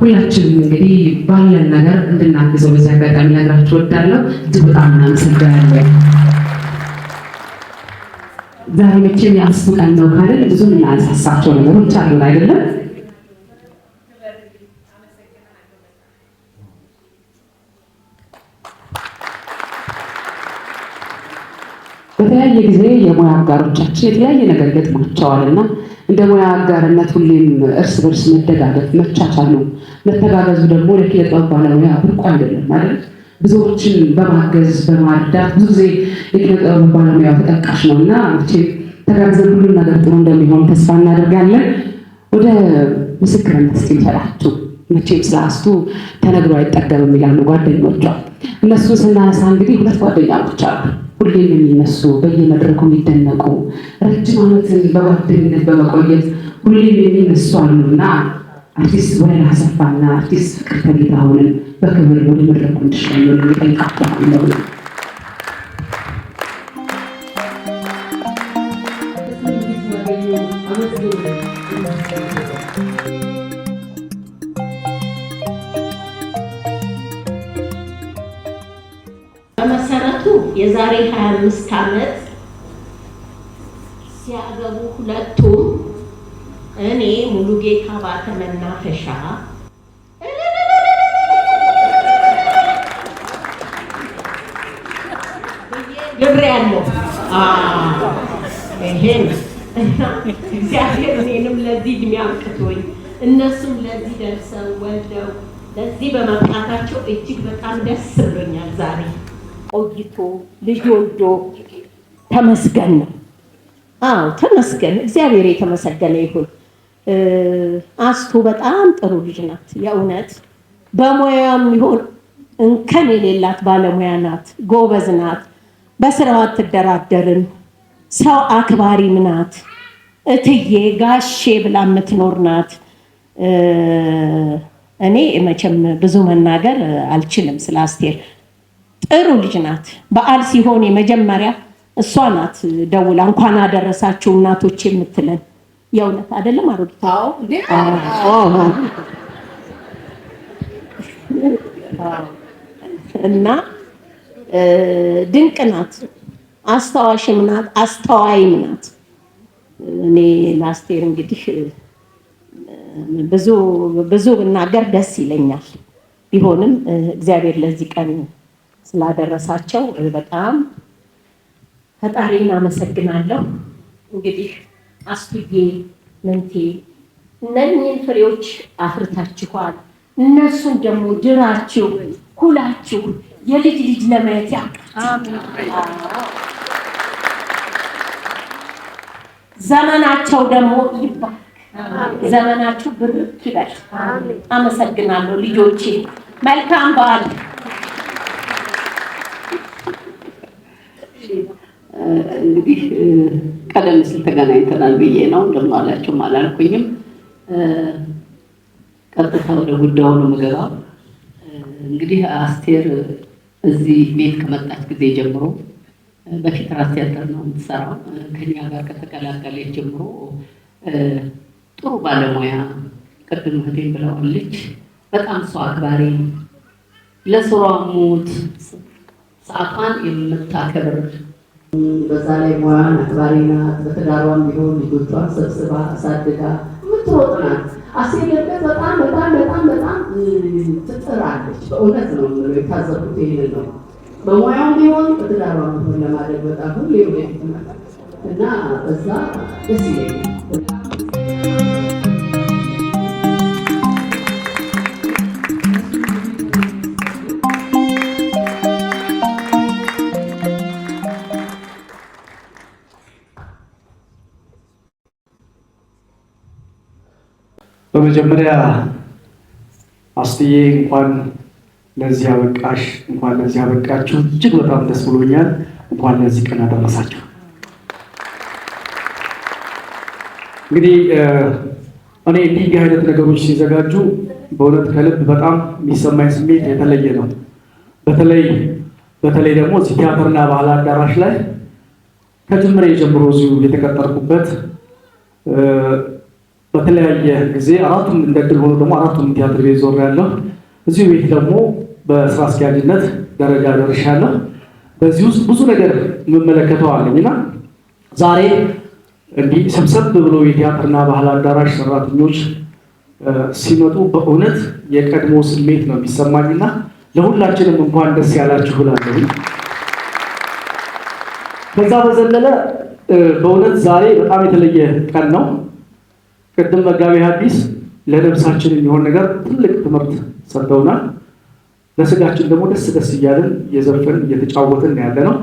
ሁላችንም እንግዲህ ባለን ነገር እንድናግዘው በዚህ አጋጣሚ ነግራችሁ እወዳለሁ። እጅግ በጣም እናመሰግናለን። ዛሬ መቼም የአምስቱ ቀን ነው ካለን ብዙ የምናነሳሳቸው ነገሮች አሉን አይደለም? በተለያየ ጊዜ የሙያ አጋሮቻችን የተለያየ ነገር ገጥሟቸዋልና እንደ ሙያ አጋርነት ሁሌም እርስ በርስ መደጋገፍ መቻቻል ነው። መተጋገዙ ደግሞ ለኪነ ጥበብ ባለሙያ ብርቁ አይደለም ማለት ብዙዎችን በማገዝ በማርዳት ብዙ ጊዜ የኪነ ጥበብ ባለሙያ ተጠቃሽ ነውና መቼም ተጋግዘን ሁሉም ነገር ጥሩ እንደሚሆን ተስፋ እናደርጋለን። ወደ ምስክርነት እስኪ እንሰጣችሁ። መቼም ስለ አስቱ ተነግሮ አይጠገብም ይላሉ ጓደኞቿ። እነሱን ስናነሳ እንግዲህ ሁለት ጓደኛሞች አሉ ሁሌም የሚነሱ በየመድረኩ የሚደነቁ ረጅም ዓመትን በጓደኝነት በመቆየት ሁሌም የሚነሱ አሉና አርቲስት ወለላ አሰፋና አርቲስት ፍቅርተ ጌታሁንን በክብር ወደ መድረኩ እንዲሸኙ እንጠይቃቸዋለሁ። በመሰረቱ የዛሬ 25 ዓመት ሲያገቡ ሁለቱም እኔ ሙሉጌታ ባተ መናፈሻ ግብር ያለው ይሄን እግዚአብሔር እኔንም ለዚህ እድሜ አብቅቶኝ እነሱም ለዚህ ደርሰው ወልደው ለዚህ በመብቃታቸው እጅግ በጣም ደስ ብሎኛል። ዛሬ ቆይቶ ልጅ ወልዶ ተመስገን ነው። አዎ ተመስገን፣ እግዚአብሔር የተመሰገነ ይሁን። አስቱ በጣም ጥሩ ልጅ ናት። የእውነት በሙያም ይሁን እንከን የሌላት ባለሙያ ናት። ጎበዝ ናት። በስራዋ አትደራደርም። ሰው አክባሪም ናት። እትዬ ጋሼ ብላ የምትኖር ናት። እኔ መቼም ብዙ መናገር አልችልም ስለ አስቴር። ጥሩ ልጅ ናት። በዓል ሲሆን የመጀመሪያ እሷ ናት ደውላ እንኳን አደረሳችሁ እናቶች የምትለን። የእውነት አይደለም አሮጊት? እና ድንቅ ናት። አስታዋሽም ናት፣ አስተዋይም ናት። እኔ ለአስቴር እንግዲህ ብዙ ብናገር ደስ ይለኛል። ቢሆንም እግዚአብሔር ለዚህ ቀን ስላደረሳቸው በጣም ፈጣሪን አመሰግናለሁ። እንግዲህ አስቱዬ ምንቴ እነኝህን ፍሬዎች አፍርታችኋል። እነሱን ደግሞ ድራችሁ ኩላችሁ የልጅ ልጅ ለማየት ያብቃችሁ። ዘመናቸው ደግሞ ይባርክ። ዘመናችሁ ብርክ ይበል። አመሰግናለሁ ልጆቼ። መልካም በዓል። እንግዲህ ቀደም ሲል ተገናኝተናል ብዬ ነው እንደማላችሁም አላልኩኝም። ቀጥታ ወደ ጉዳዩ ነው የምገባው። እንግዲህ አስቴር እዚህ ቤት ከመጣች ጊዜ ጀምሮ በፊት ራስ ቲያትር ነው የምትሰራው። ከኛ ጋር ከተቀላቀለች ጀምሮ ጥሩ ባለሙያ፣ ቅድም እህቴን ብለዋለች፣ በጣም ሰው አክባሪ፣ ለስራዋ ሙት ሰዓቷን የምታከብር በዛ ላይ ሙያን አክባሪ ናት። በትዳሯም ቢሆን ልጆቿን ሰብስባ አሳድጋ የምትሮጥ ናት። አስቴር በጣም በጣም በጣም በጣም ትጥራለች። በእውነት ነው የታዘብኩት ይሄንን ነው። በሙያውም ቢሆን በትዳሯም ቢሆን ለማድረግ በጣም ሁሌ ወደፊት ናት እና በዛ ደስ ይለኛል። በመጀመሪያ አስትዬ እንኳን ለዚህ አበቃሽ፣ እንኳን ለዚህ አበቃችሁ። እጅግ በጣም ደስ ብሎኛል። እንኳን ለዚህ ቀን አደረሳችሁ። እንግዲህ እኔ እንዲህ አይነት ነገሮች ሲዘጋጁ በእውነት ከልብ በጣም የሚሰማኝ ስሜት የተለየ ነው። በተለይ ደግሞ እዚህ ቲያትርና ባህል አዳራሽ ላይ ከጅምሬ ጀምሮ እዚሁ የተቀጠርኩበት በተለያየ ጊዜ አራቱም እንደድል ሆኖ ደግሞ አራቱም ቲያትር ቤት ዞር ያለሁ እዚሁ ቤት ደግሞ በስራ አስኪያጅነት ደረጃ ደርሻለሁ። በዚህ ውስጥ ብዙ ነገር የምመለከተው አለኝና ዛሬ እንዲህ ሰብሰብ ብሎ የቲያትርና ባህል አዳራሽ ሰራተኞች ሲመጡ በእውነት የቀድሞ ስሜት ነው የሚሰማኝና ለሁላችንም እንኳን ደስ ያላችሁ እላለሁ። ከዛ በዘለለ በእውነት ዛሬ በጣም የተለየ ቀን ነው። ቅድም መጋቤ ሐዲስ ለነፍሳችን የሚሆን ነገር ትልቅ ትምህርት ሰጥተውናል። ለስጋችን ደግሞ ደስ ደስ እያለን እየዘፈንን እየተጫወትን ያለ ነው።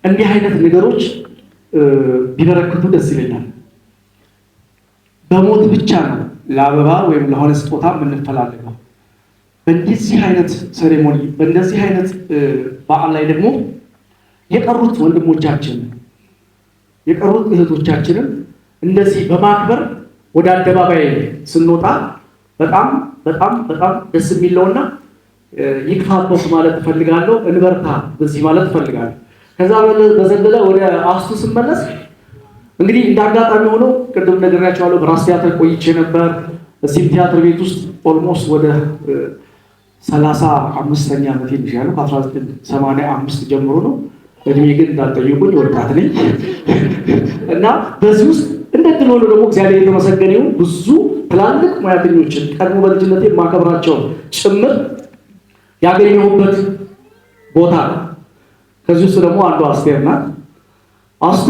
እንዲህ አይነት ነገሮች ቢበረክቱ ደስ ይለኛል። በሞት ብቻ ነው ለአበባ ወይም ለሆነ ስጦታ የምንፈላለገው። በእንደዚህ አይነት ሴሬሞኒ በእንደዚህ አይነት በዓል ላይ ደግሞ የቀሩት ወንድሞቻችን የቀሩት እህቶቻችንን እንደዚህ በማክበር ወደ አደባባይ ስንወጣ በጣም በጣም በጣም ደስ የሚለውና ይክፋበት ማለት እፈልጋለሁ። እንበርታ በዚህ ማለት እፈልጋለሁ። ከዛ በዘለለ ወደ አስቱ ስመለስ እንግዲህ እንዳጋጣሚ ሆኖ ቅድም ነግሬያቸዋለሁ። በራስ ቲያትር ቆይቼ ነበር። እዚህ ቲያትር ቤት ውስጥ ኦልሞስት ወደ 35ኛ ዓመት ይሻለው ከ1985 ጀምሮ ነው። እድሜ ግን እንዳልጠየቁኝ ወጣት ነኝ እና በዚህ ውስጥ እንደድል ሆኖ ደግሞ እግዚአብሔር የተመሰገነ ይሁን ብዙ ትላልቅ ሙያተኞችን ቀድሞ በልጅነቴ የማከብራቸው ጭምር ያገኘሁበት ቦታ ነው። ከዚህ ውስጥ ደግሞ አንዱ አስቴር ናት። አስቱ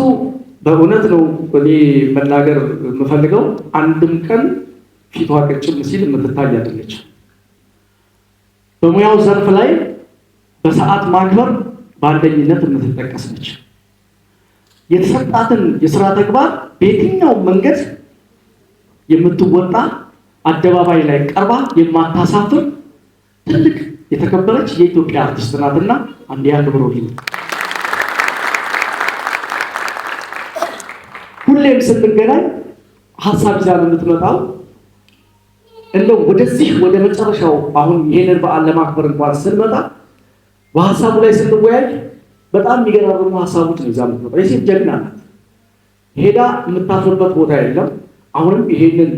በእውነት ነው እኔ መናገር የምፈልገው፣ አንድም ቀን ፊቷ ቀጭም ሲል የምትታይ አይደለች። በሙያው ዘርፍ ላይ በሰዓት ማክበር በአንደኝነት የምትጠቀስ ነች። የተሰጣትን የስራ ተግባር በየትኛው መንገድ የምትወጣ አደባባይ ላይ ቀርባ የማታሳፍር ትልቅ የተከበረች የኢትዮጵያ አርቲስት ናትና አንድ ያክብሩልኝ። ሁሌም ስንገናኝ ሀሳብ ይዛ ነው የምትመጣው። እንደው ወደዚህ ወደ መጨረሻው አሁን ይሄንን በዓል ለማክበር እንኳን ስንመጣ በሀሳቡ ላይ ስንወያይ በጣም የሚገራርሙ ሀሳቦች ነው ይዛ የምትመጣው። የሴት ጀግና ናት። ሄዳ የምታፍርበት ቦታ የለም። አሁንም ይሄንን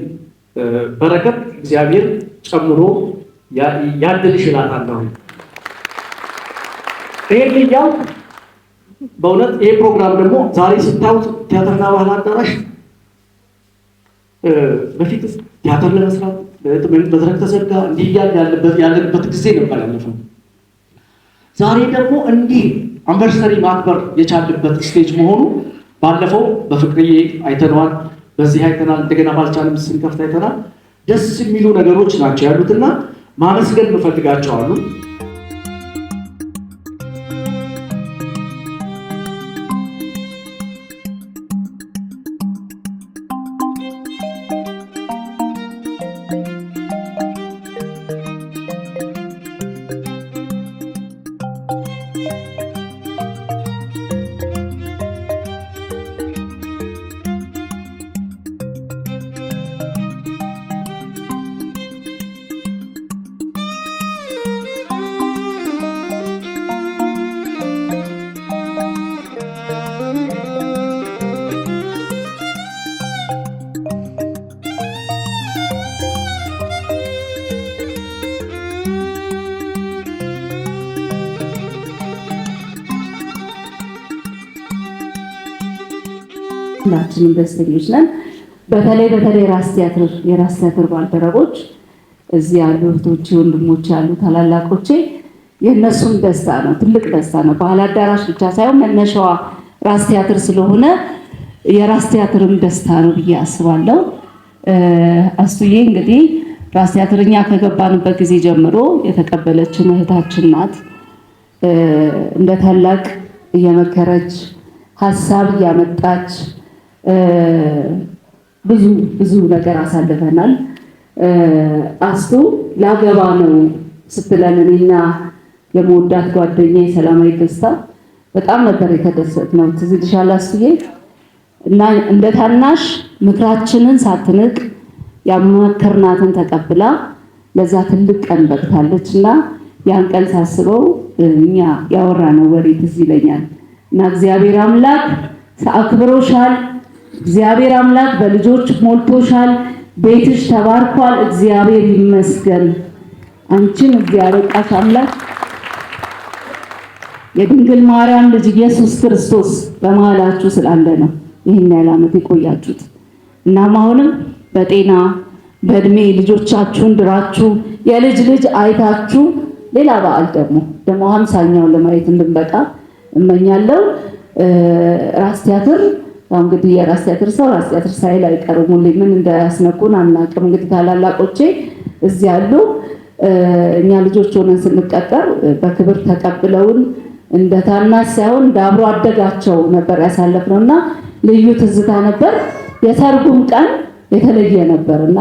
በረከት እግዚአብሔር ጨምሮ ያድልሽ እላታለሁ። ይሄን እያው በእውነት ይሄ ፕሮግራም ደግሞ ዛሬ ስታዩት ቲያትርና ባህል አዳራሽ በፊት ቲያትር ለመስራት መድረክ ተዘጋ እንዲህ ያለበት ጊዜ ነበር ያለፈው። ዛሬ ደግሞ እንዲህ አንቨርሰሪ ማክበር የቻልበት ስቴጅ መሆኑ ባለፈው በፍቅርዬ አይተነዋል፣ በዚህ አይተናል፣ እንደገና ባልቻለም ስንከፍት አይተናል። ደስ የሚሉ ነገሮች ናቸው ያሉትና ማመስገን እንፈልጋቸው አሉ። ሁላችንም ደስተኞች ነን። በተለይ የራስ ቲያትር ባልደረቦች እዚህ ያሉ እህቶቼ፣ ወንድሞቼ ያሉ ታላላቆቼ የእነሱም ደስታ ነው፣ ትልቅ ደስታ ነው። ባህል አዳራሽ ብቻ ሳይሆን መነሻዋ ራስ ቲያትር ስለሆነ የራስ ቲያትርም ደስታ ነው ብዬ አስባለሁ። አስቱዬ እንግዲህ ራስ ቲያትርኛ ከገባንበት ጊዜ ጀምሮ የተቀበለችን እህታችን ናት። እንደ ታላቅ እየመከረች ሀሳብ እያመጣች ብዙ ነገር አሳልፈናል። አስቱ ላገባ ነው ስትለን እኔና የመወዳት ጓደኛዬ ሰላማዊ ደስታ በጣም ነበር የተደሰትነው። ትዝ ይልሻል አስቱዬ? እና እንደ ታናሽ ምክራችንን ሳትንቅ ያመከርናትን ተቀብላ ለዛ ትልቅ ቀን በቅታለች እና ያን ቀን ሳስበው እኛ ያወራነው ወሬ ትዝ ይለኛል። እና እግዚአብሔር አምላክ አክብሮሻል። እግዚአብሔር አምላክ በልጆች ሞልቶሻል። ቤትሽ ተባርኳል። እግዚአብሔር ይመስገን። አንቺን እግዚአብሔር ያበቃሽ አምላክ የድንግል ማርያም ልጅ ኢየሱስ ክርስቶስ በመሃላችሁ ስላለ ነው ይህን ያህል ዓመት የቆያችሁት። እናም አሁንም በጤና በእድሜ ልጆቻችሁን ድራችሁ የልጅ ልጅ አይታችሁ ሌላ በዓል ደግሞ 50ኛውን ለማየት እንድንበቃ እመኛለሁ። ራስ ቲያትር እንግዲህ የራስ ቲያትር ሰው ራስ ቲያትር ሳይል አይቀርም። ሁሌ ምን እንዳያስነኩን አናውቅም። እንግዲህ ታላላቆቼ እዚህ ያሉ እኛ ልጆች ሆነን ስንቀጠር በክብር ተቀብለውን እንደ ታናሽ ሳይሆን እንደ አብሮ አደጋቸው ነበር ያሳለፍነውና ልዩ ትዝታ ነበር። የሰርጉም ቀን የተለየ ነበርና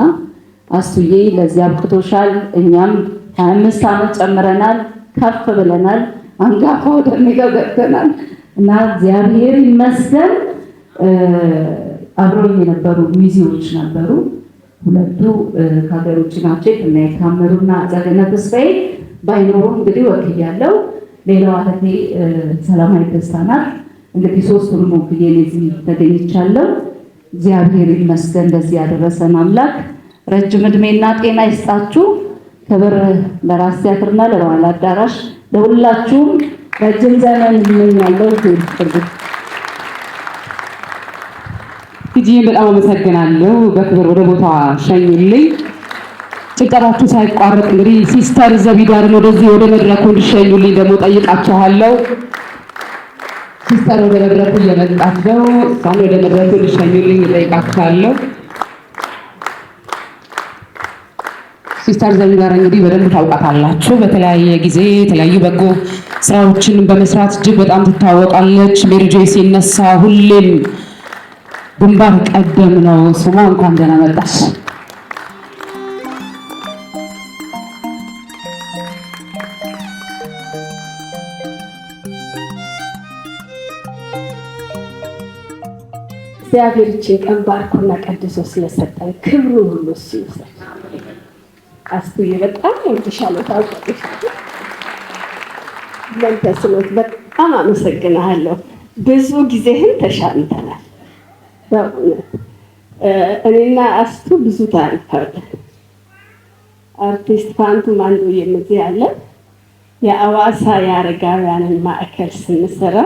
አስቱዬ ለዚህ አብቅቶሻል። እኛም 25 ዓመት ጨምረናል፣ ከፍ ብለናል፣ አንጋፋ ወደሚለው ገብተናል እና እግዚአብሔር ይመስገን። አብረው የነበሩ ሚዜዎች ነበሩ። ሁለቱ ከሀገር ውጭ ናቸው። እና የታመሩና ጸገነት ተስፋዬ ባይኖሩም እንግዲህ ወክያለሁ። ሌላው እህቴ ሰላማዊ ደስታ ናት። እንግዲህ ሶስቱንም ወክዬ እዚህ ተገኝቻለሁ። እግዚአብሔር ይመስገን ለዚህ ያደረሰን አምላክ ረጅም ዕድሜና ጤና ይስጣችሁ። ክብር ለራስ ቲያትርና ለባህል አዳራሽ ለሁላችሁም ረጅም ዘመን እመኛለሁ። ቲጂዬ በጣም አመሰግናለሁ። በክብር ወደ ቦታ ሸኙልኝ። ጭብጨባችሁ ሳይቋረጥ እንግዲህ ሲስተር ዘቢዳርን ወደዚህ ወደ መድረኩ እንዲሸኙልኝ ደግሞ ጠይቃችኋለሁ። ሲስተር ወደ መድረኩ እየመጣች ነው። እሷን ወደ መድረኩ እንዲሸኙልኝ ጠይቃችኋለሁ። ሲስተር ዘቢዳር እንግዲህ በደንብ ታውቃታላችሁ። በተለያየ ጊዜ የተለያዩ በጎ ስራዎችን በመስራት እጅግ በጣም ትታወቃለች። ሜሪጆ ሲነሳ ሁሌም ግንባር ቀደም ነው ስሟ። እንኳን ደህና መጣሽ። እግዚአብሔር ይህችን ቀን ባርኮና ቀድሶ ስለሰጠን ክብሩ ሁሉ እሱ ይውሰድ። አስቱዬ በጣም ወድሻለሁ፣ ታውቂያለሽ። ለንተስኖት በጣም አመሰግናለሁ። ብዙ ጊዜህን ተሻምተናል። በእውነት እኔና አስቱ ብዙ ታሪክ አለ። አርቲስት ፋንቱ ማንዶ የምዚህ ያለ የአዋሳ የአረጋውያንን ማዕከል ስንሰራ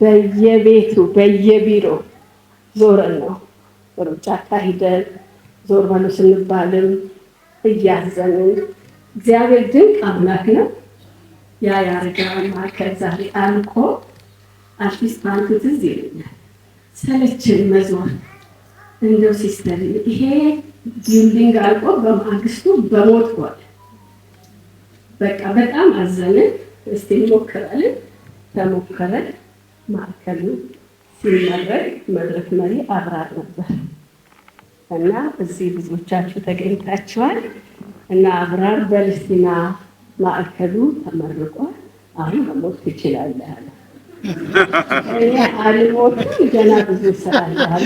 በየቤቱ በየቢሮ ዞረን ነው ሩጫ አካሂደን ዞር በሉ ስንባልም እያዘንን እግዚአብሔር ድንቅ አምላክ ነው። ያ የአረጋውያን ማዕከል ዛሬ አልቆ አርቲስት ፋንቱ ትዝ ይለኛል። ሰለችን መዞር እንደው ሲስተር ይሄ ቢልዲንግ አልቆ በማግስቱ በሞት ሆነ። በቃ በጣም አዘንን። እስቲ እንሞክራለን። ተሞከረ። ማዕከሉ ሲመረቅ መድረክ መሪ አብራር ነበር እና እዚህ ብዙዎቻችሁ ተገኝታችኋል። እና አብራር በልስቲና ማዕከሉ ተመርቋል። አሁን መሞት ትችላለህ አለ። እኔ አልሞትም ገና ብዙ ስራ አለ።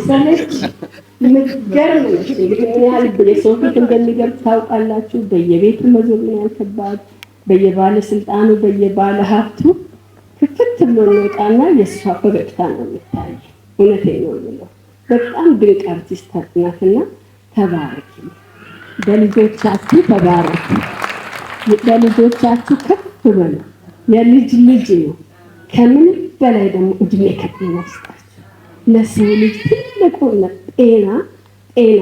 ሰለች ምትገርም ነች። እንግዲህ ምን ያህል የሰው ፊት እንደሚገርም ታውቃላችሁ። በየቤቱ መዞር ምን ያህል ከባድ፣ በየባለስልጣኑ በየባለ ሀብቱ ክፍት ብሎ እንወጣና የእሷ ፈገግታ ነው የሚታይ። እውነቴን ነው የምለው። በጣም ድንቅ አርቲስት ናትና ተባረኪ። በልጆቻችሁ ተባረኪ። በልጆቻችሁ ከፍ በሉ። የልጅ ልጅ ነው። ከምንም በላይ ደግሞ እድሜ ከጤና ይስጣችሁ። ለሰው ልጅ ትልቁ ጤና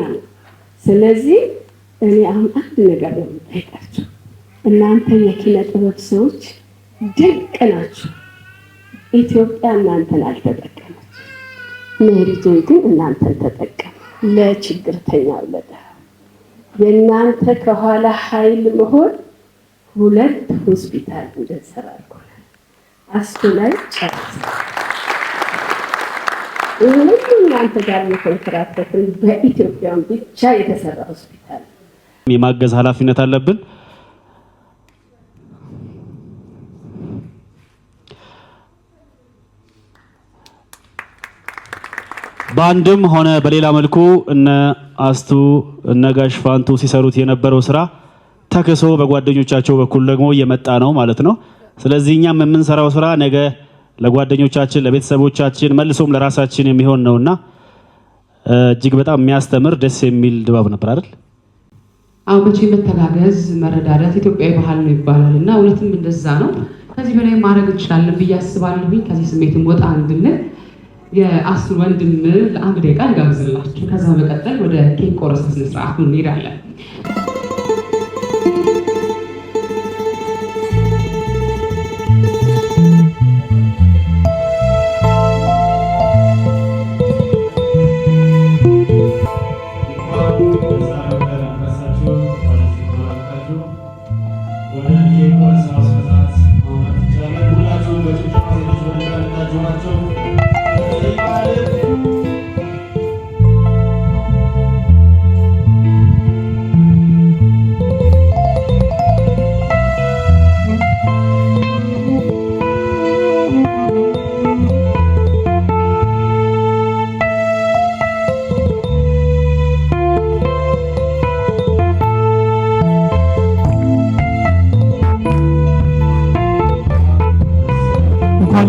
ነው። ስለዚህ እኔ አሁን አንድ ነገር ነው የምጠይቃችሁ። እናንተ የኪነ ጥበብ ሰዎች ድንቅ ናችሁ። ኢትዮጵያ እናንተን አልተጠቀመች። ሜሪጆ ግን እናንተን ተጠቀመ። ለችግርተኛው ለድሃ የእናንተ ከኋላ ኃይል መሆን 2 ሆስፒታል እንድንሰራ አድርጎናል። አስቱ ላይ ጨርስ ሁሉም እናንተ ጋር የተንከራተትን በኢትዮጵያም ብቻ የተሰራ ሆስፒታል የማገዝ ኃላፊነት አለብን። በአንድም ሆነ በሌላ መልኩ እነ አስቱ እነ ጋሽ ፋንቱ ሲሰሩት የነበረው ስራ ተክሶ በጓደኞቻቸው በኩል ደግሞ እየመጣ ነው ማለት ነው። ስለዚህ እኛም የምንሰራው ስራ ነገ ለጓደኞቻችን ለቤተሰቦቻችን መልሶም ለራሳችን የሚሆን ነውና እጅግ በጣም የሚያስተምር ደስ የሚል ድባብ ነበር አይደል? አሁን መቼ መተጋገዝ መረዳዳት ኢትዮጵያዊ ባህል ነው ይባላልና እውነትም እንደዛ ነው። ከዚህ በላይ ማድረግ እንችላለን ብዬ አስባለሁ። ከዚህ ስሜትም ወጣ እንድንል የአስቱ ወንድም ለአንድ ደቂቃ እንጋብዝላችሁ። ከዛ በቀጠል ወደ ኬክ ቆረሳ ስነ ስርዓቱ እንሄዳለን።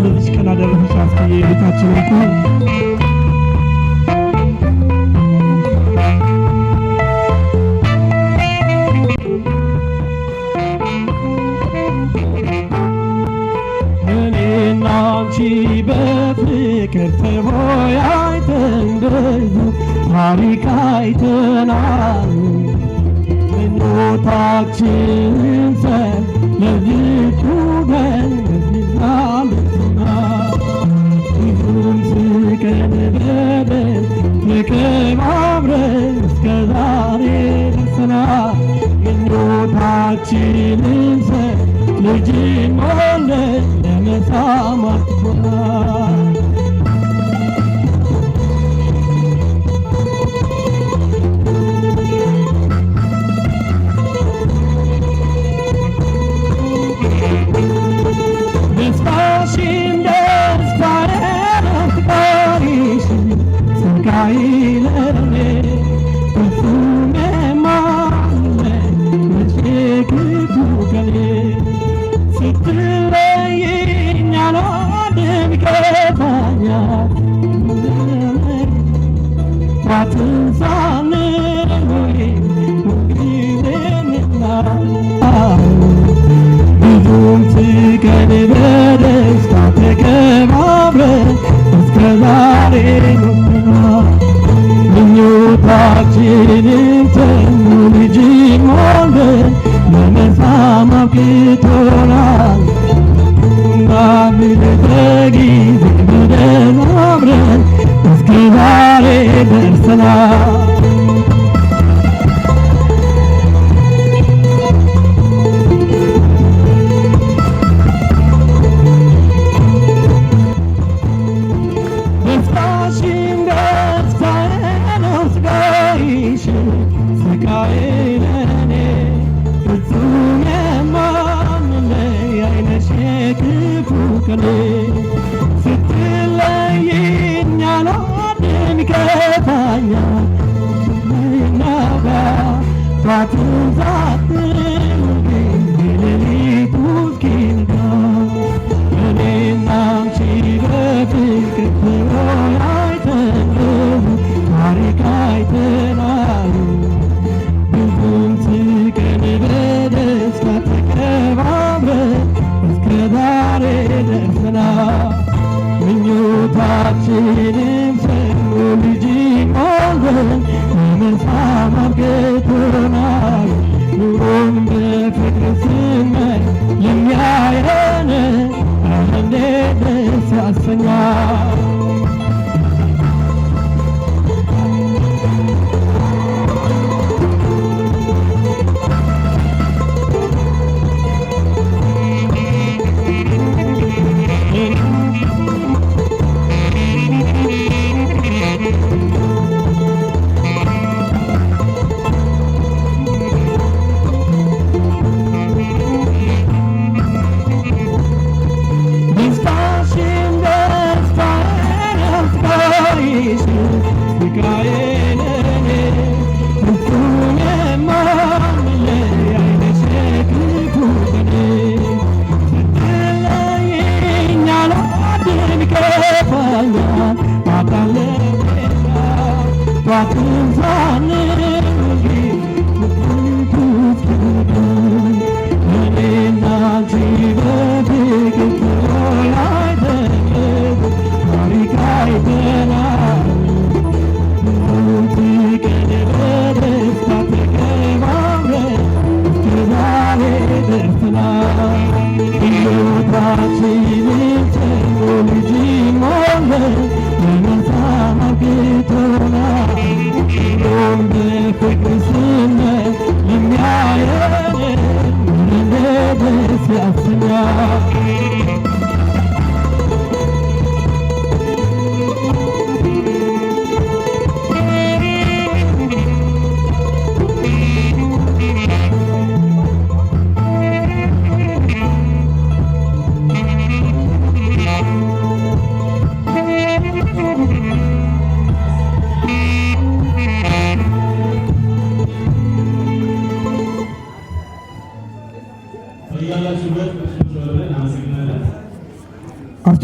ለዚህ ቀን አደረሰሽ አስዬ እህታችን እንኳን እኔና አንቺ በፍቅር ተወያይተን ብዙ ታሪክ አይተናል። ምኞታችንን ለልጁ ይሁን ስቀን በደል ተከባብረን እስከ ዛሬ ደርሰናል። ምኞታችንን ልጅን ወልደን ለመሳም አድርጎናል። ደስታሽን ደስታዬ ነው፣ ፍቅርሽን ስጋዬ ለእኔ ፍጹም የማይለይ መቼ ክፉ ቀኔ ስትለይኝ አልወድም ይከፋኛል። ጠዋትን ሳንል ሁልጊዜም ብዙም ስቀን በደስታ ተከባብረን እስከ ዛሬ ኖረናል። ምኞታችንን ሰሙ ልጅን ወልደን ለመሳም አብቅቶናል። በጊዜ ብለን አብረን እስከ ዛሬ ደርሰናል። ደስታሽን ደስታዬ ነው፣ ስጋሽን ስጋዬ ለእኔ ፍጹም የማንለይ አይነሽ የክፉ ቀኔ ስትለይኝ አልወድም ይከፋኛል። ናጋ ጠዋትን ሳትል ሌሊቱ እስኪነጋ እኔና አንቺ በፍቅር ተወያይተን ብዙ ታሪክ አይተናል። ብዙም ስቀን በደስታ ተከባብረን እስከ ዛሬ ደርሰናል። ምኞታችንን ሰሙ ልጅን ወልደን ለመሳም አብቅቶናል። ኑሮን በፍቅር ስናይ የሚያየን እንዴት ደስ ያሰኛል። ደስታሽን ደስታዬ ነው፣ ፍቅርሽን ስጋዬ ለእኔ ፍጹም የማንለይ አይነሽ የክፉ ቀኔ ስትለይኝ አልወድም ይከፋኛል። ጠዋትን ሳንል እኔና አንቺ በፍቅር ተወያይተን ታሪክ አይተናል። ብዙም ስቀን በደስታ ተከባብረን እስከ ዛሬ ደርሰናል። ሕይወታችንን ሰሙ ልጅን ወልደን ለመሳም አብቅቶናል።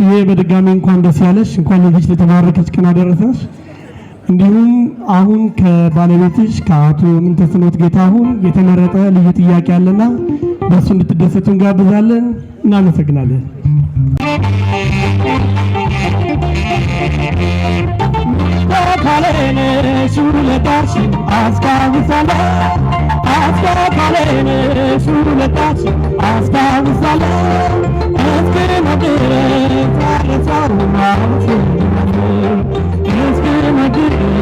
ብርቱዬ በድጋሚ እንኳን ደስ ያለሽ፣ እንኳን ለዚች ለተባረከች ቀን አደረሰሽ። እንዲሁም አሁን ከባለቤትሽ ከአቶ ምንተስኖት ጌታሁን የተመረጠ ልዩ ጥያቄ አለና በሱ እንድትደሰቱ እንጋብዛለን። እናመሰግናለን። ካለኔ ሱለታሽ አስታውሳለሁ ካለኔ ሱለታሽ አስታውሳለሁ እስከ መድረስ አረሳው ማለት እስከ መድረስ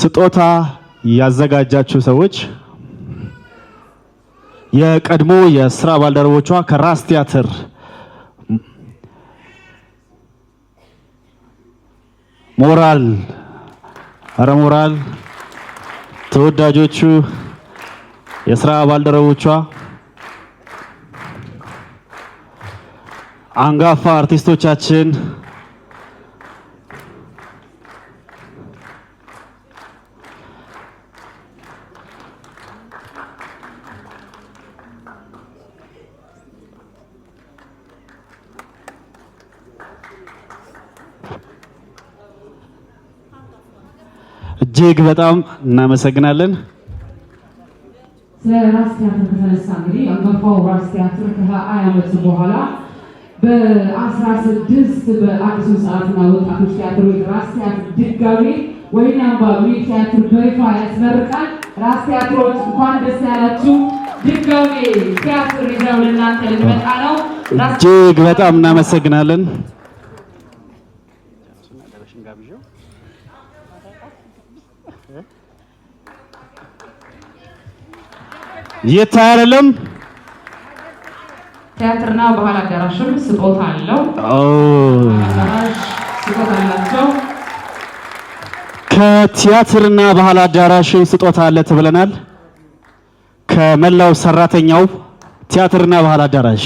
ስጦታ ያዘጋጃችሁ ሰዎች የቀድሞ የስራ ባልደረቦቿ ከራስ ቲያትር ሞራል ተወዳጆቹ የስራ ባልደረቦቿ አንጋፋ አርቲስቶቻችን እጅግ በጣም እናመሰግናለን። ራስ ቲያትር ከተነሳ እንግዲህ አንጋፋው ራስ ቲያትር ከ20 ዓመት በኋላ በ16 በአዲሱ ሰዓትና ወጣቶች ቲያትር ወይ ራስ ቲያትር ድጋሜ ወይና ባቢ ቲያትር በይፋ ያስመርቃል። ራስ ቲያትሮች እንኳን ደስ ያላችሁ። ድጋሜ ቲያትር ይዘው ለእናንተ ልንመጣ ነው። እጅግ በጣም እናመሰግናለን። ይታያለም ቲያትርና ባህል አዳራሽም ስጦታ አለው። ስጦታ አላቸው። ከቲያትርና ባህል አዳራሽም ስጦታ አለ ተብለናል። ከመላው ሰራተኛው ቲያትርና ባህል አዳራሽ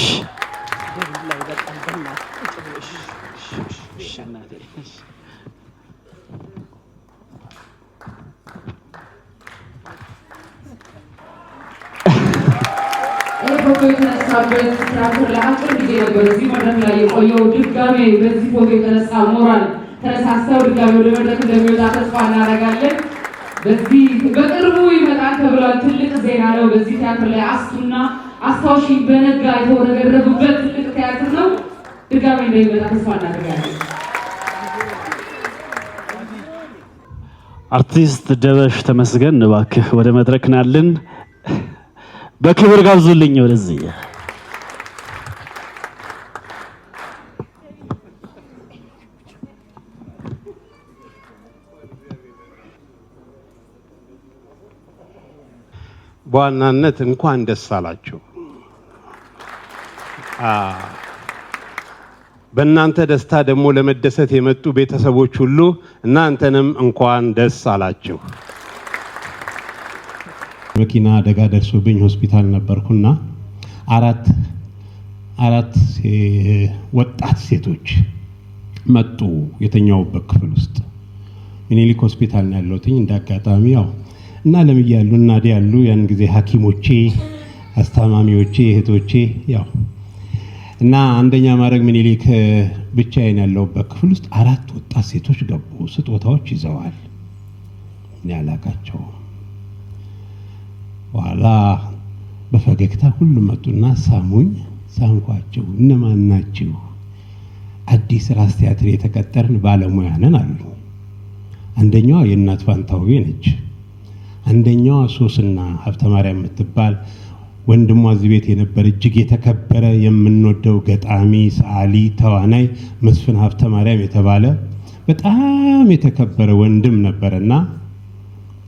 ፎቶ የተነሳበት ቲያትር ለአጭር ጊዜ ነበር እዚህ መድረክ ላይ የቆየው። ድጋሜ በዚህ ፎቶ የተነሳ ሞራል ተነሳስተው ድጋሜ ወደ መድረክ እንደሚወጣ ተስፋ እናደርጋለን። በዚህ በቅርቡ ይመጣል ተብሏል። ትልቅ ዜና ነው። በዚህ ቲያትር ላይ አስቱና አስታውሺ በነጋ የተወረገረጉበት ትልቅ ቲያትር ነው። ድጋሜ እንደሚመጣ ተስፋ እናደርጋለን። አርቲስት ደበሽ ተመስገን እባክህ ወደ መድረክ ናልን። በክብር ጋብዙልኝ ወደዚህ። በዋናነት እንኳን ደስ አላችሁ። በእናንተ ደስታ ደግሞ ለመደሰት የመጡ ቤተሰቦች ሁሉ እናንተንም እንኳን ደስ አላችሁ። መኪና አደጋ ደርሶብኝ ሆስፒታል ነበርኩና አራት ወጣት ሴቶች መጡ የተኛውበት ክፍል ውስጥ። ሚኒሊክ ሆስፒታል ነው ያለሁት። እንዳጋጣሚ ያው እና ለምዬ ያሉ እናዴ ያሉ ያን ጊዜ ሐኪሞቼ አስታማሚዎቼ እህቶቼ ያው እና አንደኛ ማድረግ ሚኒሊክ ብቻዬን ያለሁበት ክፍል ውስጥ አራት ወጣት ሴቶች ገቡ። ስጦታዎች ይዘዋል። እኔ አላውቃቸውም። በኋላ በፈገግታ ሁሉ መጡና ሳሙኝ። ሳምኳቸው። እነማን ናችሁ? አዲስ ራስ ቲያትር የተቀጠርን ባለሙያ ነን አሉኝ። አንደኛዋ የእናት ፋንታውዬ ነች። አንደኛዋ ሶስና ሀብተ ማርያም የምትባል ወንድሟ እዚህ ቤት የነበር እጅግ የተከበረ የምንወደው ገጣሚ፣ ሰዓሊ፣ ተዋናይ መስፍን ሀብተ ማርያም የተባለ በጣም የተከበረ ወንድም ነበርና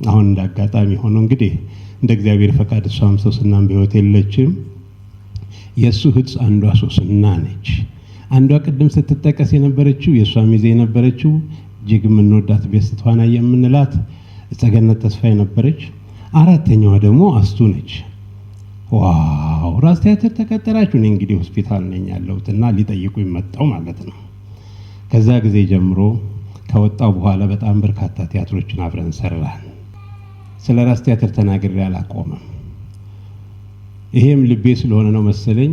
አሁን እንዳጋጣሚ ሆኖ እንግዲህ እንደ እግዚአብሔር ፈቃድ እሷም ሶስናም በህይወት የለችም። የሱ እህት አንዷ ሶስና ነች። አንዷ ቅድም ስትጠቀስ የነበረችው የሷ ሚዜ የነበረችው እጅግ የምንወዳት ቤስት ተዋናይ የምንላት ጸገነት ተስፋ የነበረች። አራተኛዋ ደግሞ አስቱ ነች። ዋው ራስ ቲያትር ተቀጠራችሁ? እኔ እንግዲህ ሆስፒታል ነኝ ያለሁትና ሊጠይቁኝ መጣው ማለት ነው። ከዛ ጊዜ ጀምሮ ከወጣው በኋላ በጣም በርካታ ቲያትሮችን አብረን ሰራን። ስለ ራስ ቲያትር ተናግሬ አላቆመም። ይሄም ልቤ ስለሆነ ነው መሰለኝ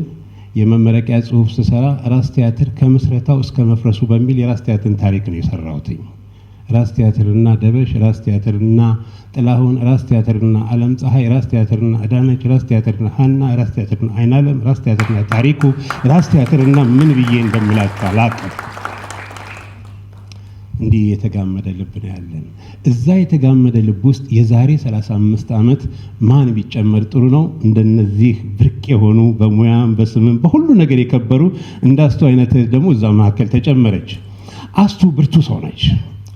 የመመረቂያ ጽሁፍ ስሰራ ራስ ቲያትር ከምስረታው እስከ መፍረሱ በሚል የራስ ቲያትርን ታሪክ ነው የሰራሁት። ራስ ቲያትርና ደበሽ፣ ራስ ቲያትርና ጥላሁን፣ ራስ ቲያትርና ዓለም ፀሐይ፣ ራስ ቲያትርና አዳነች፣ ራስ ቲያትርና ሀና፣ ራስ ቲያትርና አይናለም፣ ራስ ቲያትርና ታሪኩ፣ ራስ ቲያትርና ምን ብዬ እንደምላቸው አላውቅም። እንዲህ የተጋመደ ልብ ነው ያለን። እዛ የተጋመደ ልብ ውስጥ የዛሬ 35 ዓመት ማን ቢጨመር ጥሩ ነው? እንደነዚህ ብርቅ የሆኑ በሙያም በስምም በሁሉ ነገር የከበሩ እንዳስቱ አይነት ደግሞ እዛ መካከል ተጨመረች። አስቱ ብርቱ ሰው ነች።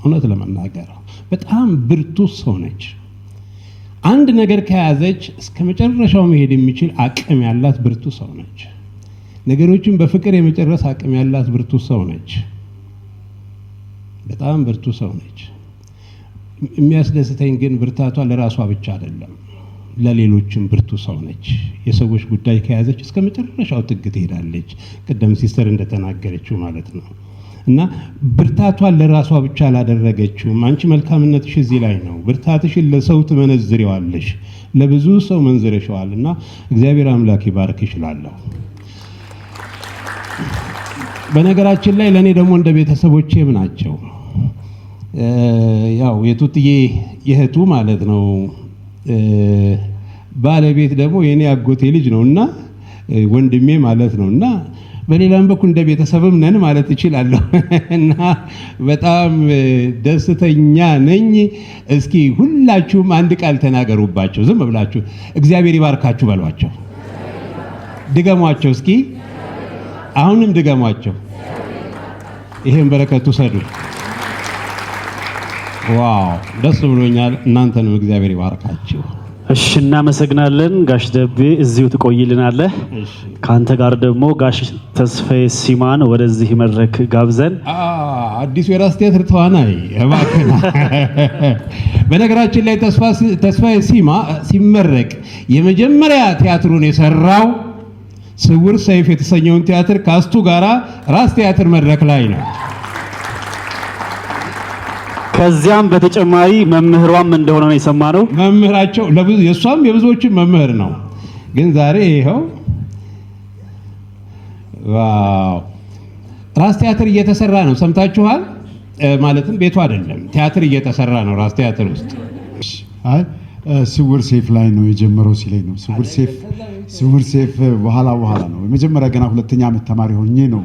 እውነት ለመናገር በጣም ብርቱ ሰው ነች። አንድ ነገር ከያዘች እስከ መጨረሻው መሄድ የሚችል አቅም ያላት ብርቱ ሰው ነች። ነገሮችን በፍቅር የመጨረስ አቅም ያላት ብርቱ ሰው ነች። በጣም ብርቱ ሰው ነች። የሚያስደስተኝ ግን ብርታቷ ለራሷ ብቻ አይደለም፣ ለሌሎችም ብርቱ ሰው ነች። የሰዎች ጉዳይ ከያዘች እስከ መጨረሻው ጥግ ትሄዳለች። ቀደም ሲስተር እንደተናገረችው ማለት ነው። እና ብርታቷን ለራሷ ብቻ አላደረገችውም። አንቺ መልካምነትሽ እዚህ ላይ ነው። ብርታትሽን ለሰው ትመነዝሪዋለሽ፣ ለብዙ ሰው መንዝረሽዋል። እና እግዚአብሔር አምላክ ይባርክሽ እላለሁ። በነገራችን ላይ ለኔ ደግሞ እንደ ቤተሰቦቼም ናቸው። ያው የቱትዬ የእህቱ ማለት ነው ባለቤት ደግሞ የኔ አጎቴ ልጅ ነውና ወንድሜ ማለት ነውና በሌላም በኩል እንደ ቤተሰብም ነን ማለት እችላለሁ። እና በጣም ደስተኛ ነኝ። እስኪ ሁላችሁም አንድ ቃል ተናገሩባቸው። ዝም ብላችሁ እግዚአብሔር ይባርካችሁ በሏቸው። ድገሟቸው እስኪ። አሁንም ድገሟቸው። ይሄን በረከቱ ሰዱ። ዋው ደስ ብሎኛል። እናንተንም እግዚአብሔር ይባርካችሁ። እሺ እናመሰግናለን። ጋሽ ደቤ እዚሁ ትቆይልናለህ። ካንተ ጋር ደግሞ ጋሽ ተስፋዬ ሲማን ወደዚህ መድረክ ጋብዘን አዲሱ የራስ ቲያትር ተዋናይ እባክህ። በነገራችን ላይ ተስፋዬ ሲማ ሲመረቅ የመጀመሪያ ቲያትሩን የሰራው ስውር ሰይፍ የተሰኘውን ቲያትር ካስቱ ጋራ ራስ ቲያትር መድረክ ላይ ነው። ከዚያም በተጨማሪ መምህሯም እንደሆነ ነው የሰማነው። መምህራቸው የሷም የብዙዎችን መምህር ነው። ግን ዛሬ ይሄው ዋው ራስ ቲያትር እየተሰራ ነው። ሰምታችኋል? ማለትም ቤቱ አይደለም ቲያትር እየተሰራ ነው ራስ ቲያትር ውስጥ። አይ ስውር ሰይፍ ላይ ነው የጀመረው ሲለኝ ነው። ስውር ሰይፍ በኋላ ነው። የመጀመሪያ ገና ሁለተኛ ዓመት ተማሪ ሆኜ ነው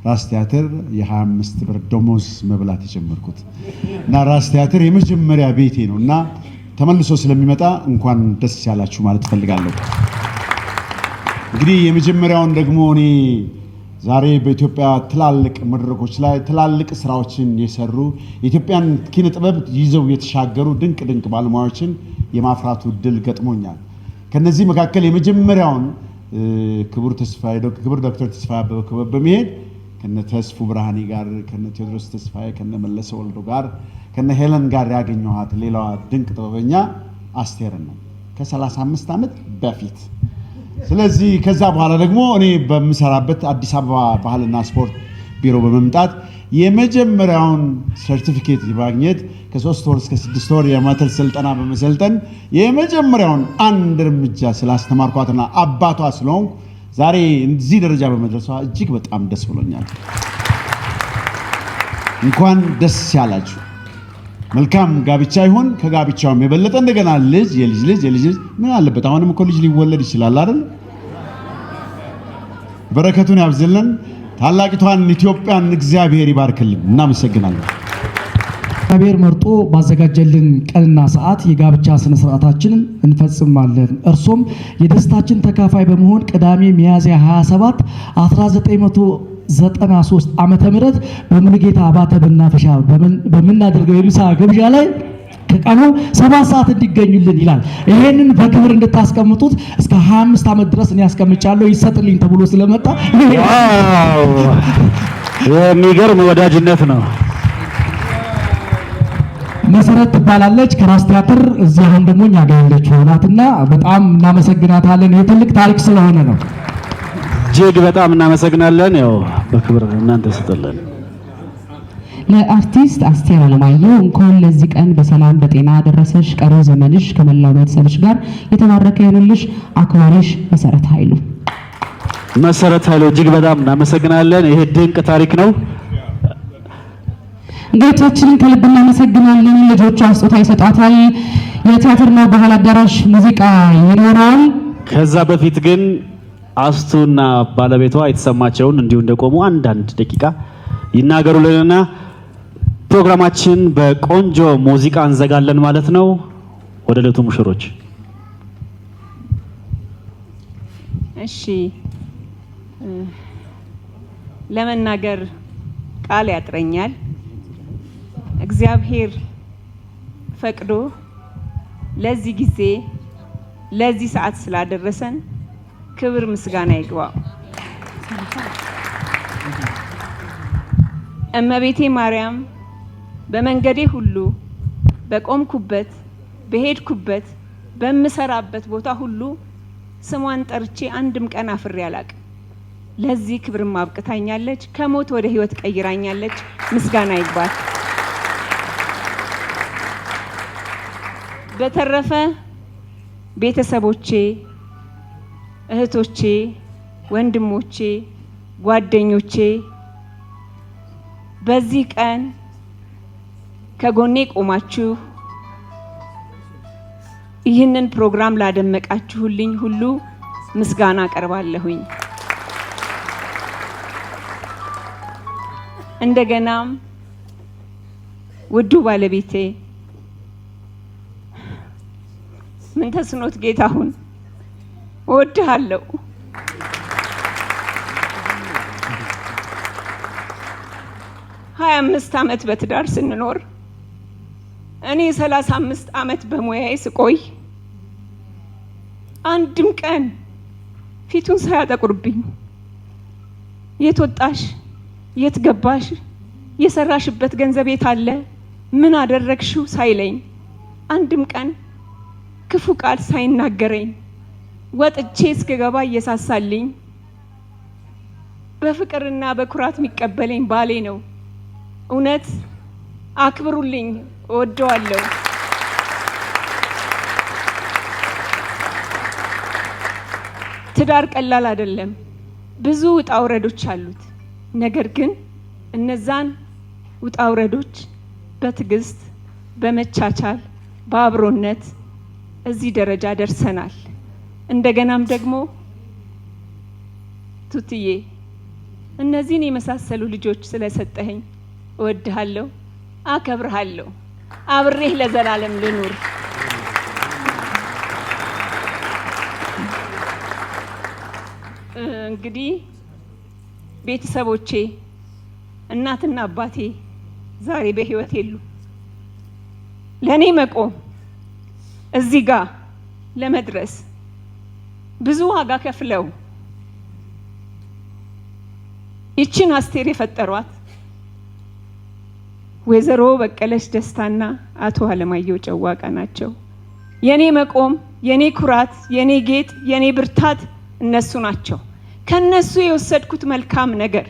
ራስ ቲያትር የ25 ብር ደሞዝ መብላት የጀመርኩት እና ራስ ቲያትር የመጀመሪያ ቤቴ ነው እና ተመልሶ ስለሚመጣ እንኳን ደስ ያላችሁ ማለት ፈልጋለሁ። እንግዲህ የመጀመሪያውን ደግሞ እኔ ዛሬ በኢትዮጵያ ትላልቅ መድረኮች ላይ ትላልቅ ስራዎችን የሰሩ የኢትዮጵያን ኪነ ጥበብ ይዘው የተሻገሩ ድንቅ ባለሙያዎችን የማፍራቱ እድል ገጥሞኛል። ከነዚህ መካከል የመጀመሪያውን ክቡር ዶክተር ተስፋዬ አበበ በመሄድ ከነ ተስፉ ብርሃኔ ጋር ከነ ቴዎድሮስ ተስፋዬ ከነ መለሰ ወልዶ ጋር ከነ ሄለን ጋር ያገኘኋት ሌላዋ ድንቅ ጥበበኛ አስቴርን ነው ከ35 ዓመት በፊት። ስለዚህ ከዛ በኋላ ደግሞ እኔ በምሰራበት አዲስ አበባ ባህልና ስፖርት ቢሮ በመምጣት የመጀመሪያውን ሰርቲፊኬት ማግኘት ከ3 ወር እስከ 6 ወር የማተር ስልጠና በመሰልጠን የመጀመሪያውን አንድ እርምጃ ስላስተማርኳትና አባቷ ስለሆንኩ ዛሬ እዚህ ደረጃ በመድረሷ እጅግ በጣም ደስ ብሎኛል። እንኳን ደስ ያላችሁ። መልካም ጋብቻ ይሁን። ከጋብቻውም የበለጠ እንደገና የልጅ ልጅ ምን አለበት? አሁንም እኮ ልጅ ሊወለድ ይችላል አይደል? በረከቱን ያብዝልን። ታላቂቷን ኢትዮጵያን እግዚአብሔር ይባርክልን። እናመሰግናለን። እግዚአብሔር መርጦ ባዘጋጀልን ቀንና ሰዓት የጋብቻ ስነ ስርዓታችንን እንፈጽማለን። እርሶም የደስታችን ተካፋይ በመሆን ቅዳሜ ሚያዝያ 27 1993 ዓመተ ምህረት በሙሉጌታ አባተ መናፈሻ በምናደርገው የምሳ ግብዣ ላይ ከቀኑ 7 ሰዓት እንዲገኙልን ይላል። ይሄንን በክብር እንድታስቀምጡት እስከ 25 ዓመት ድረስ እኔ ያስቀምጫለሁ ይሰጥልኝ ተብሎ ስለመጣ የሚገርም ወዳጅነት ነው። መሰረት ትባላለች ከራስ ቲያትር እዚህ አሁን ደግሞ እኛ ጋር ያለችው ናትና በጣም እናመሰግናታለን። ይሄ ትልቅ ታሪክ ስለሆነ ነው። እጅግ በጣም እናመሰግናለን። ያው በክብር እናንተ ስጥልን። ለአርቲስት አስቴር አለማየሁ እንኳን ለዚህ ቀን በሰላም በጤና ደረሰሽ። ቀሪው ዘመንሽ ከመላው ቤተሰብሽ ጋር የተባረከ ይሁንልሽ። አክባሪሽ መሰረት ኃይሉ። እጅግ በጣም እናመሰግናለን። ይሄ ድንቅ ታሪክ ነው። እንግዶቻችንን ከልብ እናመሰግናለን። ልጆቿ ስጦታ ይሰጧታል። የቲያትርና ባህል አዳራሽ ሙዚቃ ይኖራል። ከዛ በፊት ግን አስቱና ባለቤቷ የተሰማቸውን እንዲሁ እንደቆሙ አንዳንድ ደቂቃ ይናገሩልንና ፕሮግራማችን በቆንጆ ሙዚቃ እንዘጋለን ማለት ነው። ወደ ዕለቱ ሙሽሮች። እሺ ለመናገር ቃል ያጥረኛል። እግዚአብሔር ፈቅዶ ለዚህ ጊዜ ለዚህ ሰዓት ስላደረሰን ክብር ምስጋና ይግባው። እመቤቴ ማርያም በመንገዴ ሁሉ በቆምኩበት በሄድኩበት በምሰራበት ቦታ ሁሉ ስሟን ጠርቼ አንድም ቀን አፍሬ አላቅም። ለዚህ ክብር ማብቅታኛለች። ከሞት ወደ ህይወት ቀይራኛለች። ምስጋና ይግባት። በተረፈ ቤተሰቦቼ፣ እህቶቼ፣ ወንድሞቼ፣ ጓደኞቼ በዚህ ቀን ከጎኔ ቆማችሁ ይህንን ፕሮግራም ላደመቃችሁልኝ ሁሉ ምስጋና አቀርባለሁኝ። እንደገናም ውዱ ባለቤቴ ምንተስኖት ጌታሁን እወድሃለሁ። 25 ዓመት በትዳር ስንኖር እኔ 35 ዓመት በሙያዬ ስቆይ አንድም ቀን ፊቱን ሳያጠቁርብኝ የት ወጣሽ፣ የት ገባሽ፣ የሰራሽበት ገንዘብ የት አለ፣ ምን አደረግሽው ሳይለኝ አንድም ቀን ክፉ ቃል ሳይናገረኝ ወጥቼ እስከገባ እየሳሳልኝ በፍቅርና በኩራት የሚቀበለኝ ባሌ ነው። እውነት አክብሩልኝ፣ እወደዋለሁ። ትዳር ቀላል አይደለም፣ ብዙ ውጣ ውረዶች አሉት። ነገር ግን እነዛን ውጣ ውረዶች በትዕግስት በመቻቻል በአብሮነት እዚህ ደረጃ ደርሰናል። እንደገናም ደግሞ ቱትዬ እነዚህን የመሳሰሉ ልጆች ስለሰጠኸኝ እወድሃለሁ፣ አከብርሃለሁ፣ አብሬህ ለዘላለም ልኑር። እንግዲህ ቤተሰቦቼ እናትና አባቴ ዛሬ በህይወት የሉ። ለኔ መቆም እዚህ ጋር ለመድረስ ብዙ ዋጋ ከፍለው ይችን አስቴር የፈጠሯት ወይዘሮ በቀለች ደስታና አቶ አለማየሁ ጨዋቃ ናቸው። የኔ መቆም፣ የኔ ኩራት፣ የኔ ጌጥ፣ የኔ ብርታት እነሱ ናቸው። ከነሱ የወሰድኩት መልካም ነገር፣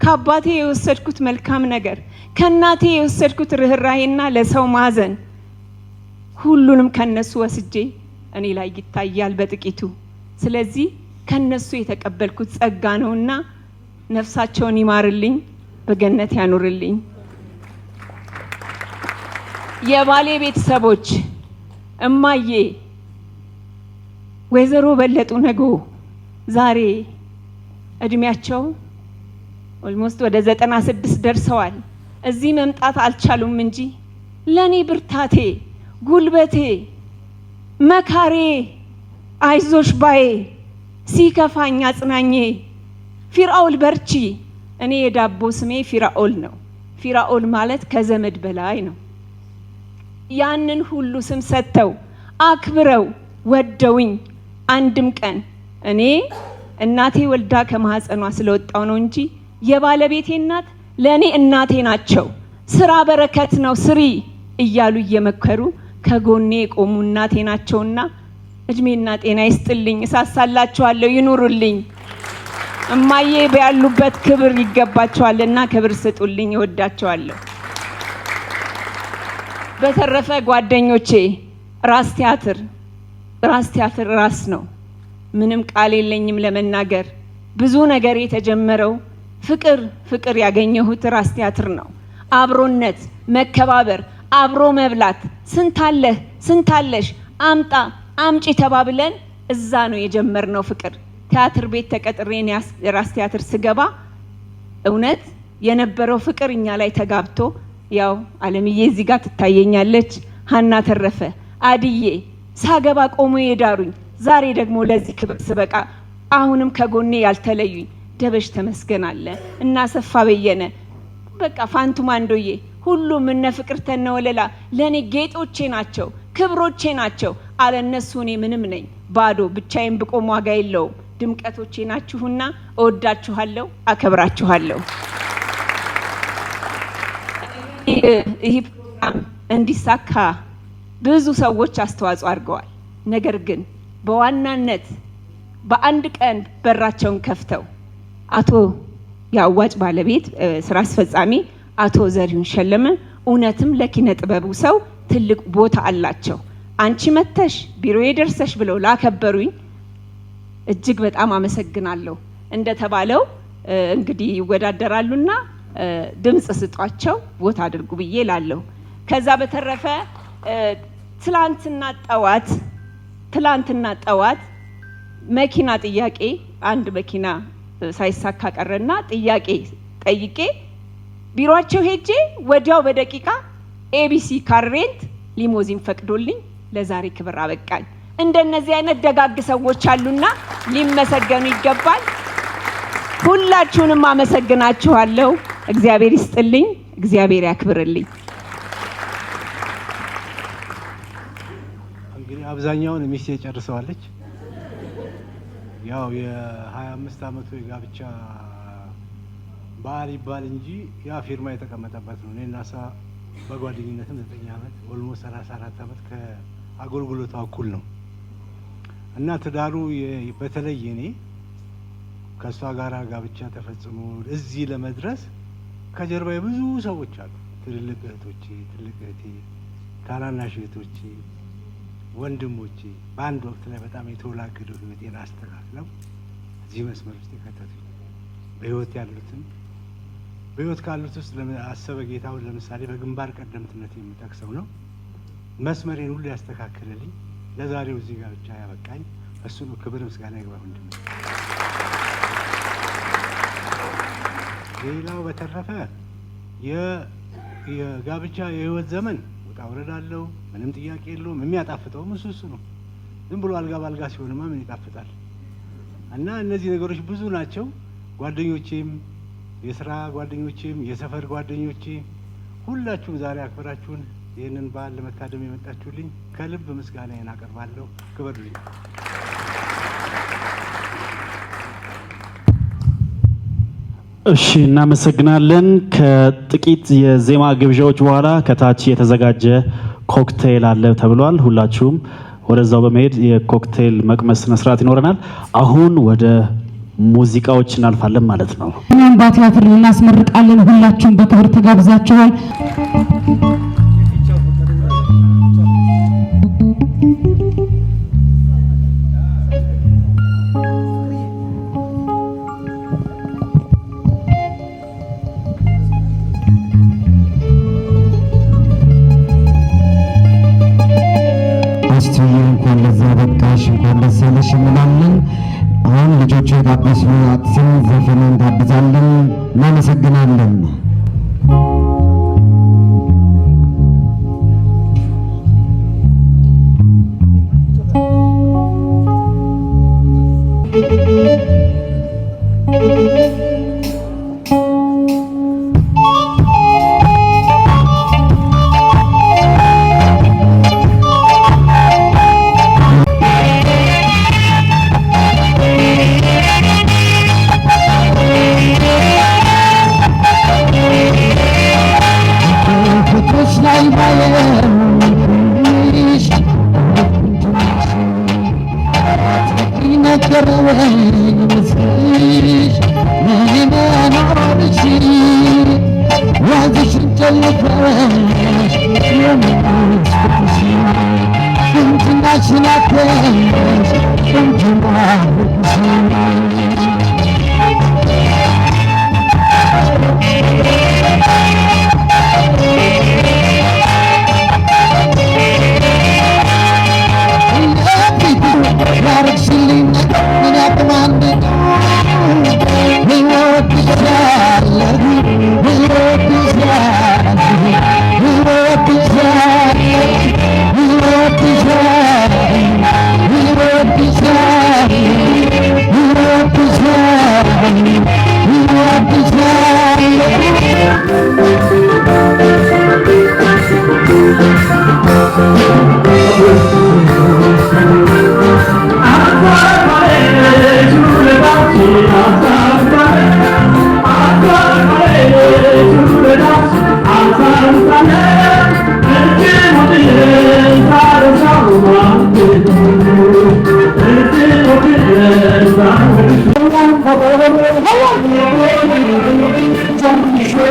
ከአባቴ የወሰድኩት መልካም ነገር፣ ከእናቴ የወሰድኩት ርህራሄና ለሰው ማዘን ሁሉንም ከነሱ ወስጄ እኔ ላይ ይታያል በጥቂቱ። ስለዚህ ከነሱ የተቀበልኩት ጸጋ ነውና ነፍሳቸውን ይማርልኝ፣ በገነት ያኑርልኝ። የባሌ ቤተሰቦች እማዬ ወይዘሮ በለጡ ነጎ ዛሬ እድሜያቸው ኦልሞስት ወደ 96 ደርሰዋል። እዚህ መምጣት አልቻሉም እንጂ ለኔ ብርታቴ፣ ጉልበቴ፣ መካሬ፣ አይዞሽ ባዬ፣ ሲከፋኝ አጽናኜ፣ ፊራኦል በርቺ። እኔ የዳቦ ስሜ ፊራኦል ነው። ፊራኦል ማለት ከዘመድ በላይ ነው። ያንን ሁሉ ስም ሰጥተው አክብረው ወደውኝ አንድም ቀን እኔ እናቴ ወልዳ ከማህፀኗ ስለወጣው ነው እንጂ የባለቤቴ እናት ለኔ እናቴ ናቸው። ስራ በረከት ነው ስሪ እያሉ እየመከሩ ከጎኔ የቆሙ እናቴ ናቸውና እድሜና ጤና ይስጥልኝ። እሳሳላችኋለሁ፣ ይኑሩልኝ። እማዬ በያሉበት ክብር ይገባቸዋልና ክብር ስጡልኝ። እወዳቸዋለሁ። በተረፈ ጓደኞቼ ራስ ቲያትር ራስ ነው። ምንም ቃል የለኝም ለመናገር። ብዙ ነገር የተጀመረው ፍቅር ያገኘሁት ራስ ቲያትር ነው። አብሮነት፣ መከባበር፣ አብሮ መብላት፣ ስንታለህ ስንታለሽ፣ አምጣ አምጪ ተባብለን እዛ ነው የጀመርነው ፍቅር። ቲያትር ቤት ተቀጥሬን ራስ ቲያትር ስገባ እውነት የነበረው ፍቅር እኛ ላይ ተጋብቶ ያው አለምዬ እዚህ ጋር ትታየኛለች፣ ሀና ተረፈ፣ አድዬ ሳገባ ቆሞ የዳሩኝ፣ ዛሬ ደግሞ ለዚህ ክብር ስበቃ አሁንም ከጎኔ ያልተለዩኝ ደበሽ ተመስገን አለ እና ሰፋ በየነ በቃ ፋንቱ ማንዶዬ ሁሉም እነ ፍቅርተነ ወለላ ለኔ ጌጦቼ ናቸው፣ ክብሮቼ ናቸው። አለነሱ እኔ ምንም ነኝ ባዶ፣ ብቻዬን ብቆም ዋጋ የለውም። ድምቀቶቼ ናችሁና እወዳችኋለሁ፣ አከብራችኋለሁ። ይህ ፕሮግራም እንዲሳካ ብዙ ሰዎች አስተዋጽኦ አድርገዋል። ነገር ግን በዋናነት በአንድ ቀን በራቸውን ከፍተው አቶ የአዋጭ ባለቤት ስራ አስፈጻሚ አቶ ዘሪሁን ሸለመ እውነትም ለኪነ ጥበቡ ሰው ትልቅ ቦታ አላቸው። አንቺ መተሽ ቢሮዬ ደርሰሽ ብለው ላከበሩኝ እጅግ በጣም አመሰግናለሁ። እንደተባለው እንግዲህ ይወዳደራሉና ድምጽ ስጧቸው፣ ቦታ አድርጉ ብዬ ላለሁ። ከዛ በተረፈ ትላንትና ጠዋት መኪና ጥያቄ አንድ መኪና ሳይሳካ ቀረና ጥያቄ ጠይቄ ቢሮአቸው ሄጄ ወዲያው በደቂቃ ኤቢሲ ካሬንት ሊሞዚን ፈቅዶልኝ ለዛሬ ክብር አበቃኝ። እንደነዚህ አይነት ደጋግ ሰዎች አሉና ሊመሰገኑ ይገባል። ሁላችሁንም አመሰግናችኋለሁ። እግዚአብሔር ይስጥልኝ፣ እግዚአብሔር ያክብርልኝ። እንግዲህ አብዛኛውን ሚስቴ ጨርሰዋለች። ያው የ25 ዓመቱ የጋብቻ በዓል ይባል እንጂ ያ ፊርማ የተቀመጠበት ነው። እኔና እሷ በጓደኝነትም 9 ዓመት ኦልሞስት 34 ዓመት ከአገልግሎቷ እኩል ነው እና ትዳሩ በተለይ እኔ ከእሷ ጋር ጋብቻ ተፈጽሞ እዚህ ለመድረስ ከጀርባዬ ብዙ ሰዎች አሉ። ትልልቅ እህቶቼ፣ ትልቅ እህቴ፣ ታናናሽ እህቶቼ፣ ወንድሞቼ በአንድ ወቅት ላይ በጣም የተወላገዱ ህይወቴን አስተካክለው እዚህ መስመር ውስጥ የከተቱኝ በህይወት ካሉት ውስጥ አሰበ ጌታውን ለምሳሌ በግንባር ቀደምትነት የምጠቅሰው ነው። መስመሬን ሁሉ ያስተካከለልኝ ለዛሬው እዚህ ጋር ብቻ ያበቃኝ እሱ ነው። ክብር ምስጋና ይግባው። ወንድም ሌላው በተረፈ የጋብቻ የህይወት ዘመን ውጣ ውረድ አለው፣ ምንም ጥያቄ የለውም። የሚያጣፍጠውም እሱ ነው። ዝም ብሎ አልጋ ባልጋ ሲሆንማ ምን ይጣፍጣል? እና እነዚህ ነገሮች ብዙ ናቸው። ጓደኞቼም፣ የስራ ጓደኞቼም፣ የሰፈር ጓደኞቼ ሁላችሁም ዛሬ አክብራችሁን ይህንን በዓል ለመታደም የመጣችሁልኝ ከልብ ምስጋናዬን አቀርባለሁ። ክበሩልኝ። እሺ፣ እናመሰግናለን። ከጥቂት የዜማ ግብዣዎች በኋላ ከታች የተዘጋጀ ኮክቴል አለ ተብሏል። ሁላችሁም ወደዛው በመሄድ የኮክቴል መቅመስ ስነስርዓት ይኖረናል። አሁን ወደ ሙዚቃዎች እናልፋለን ማለት ነው። እኛም በቲያትር እናስመርቃለን። ሁላችሁም በክብር ተጋብዛችኋል። እንኳን ለዛ በቃሽ፣ እንኳን ደስ ያለሽ እንላለን። አሁን ልጆቹ የጋበዙትን ዘፈን እንጋብዛለን። እናመሰግናለን። We want to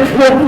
Oh,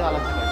አላዘጋጅም።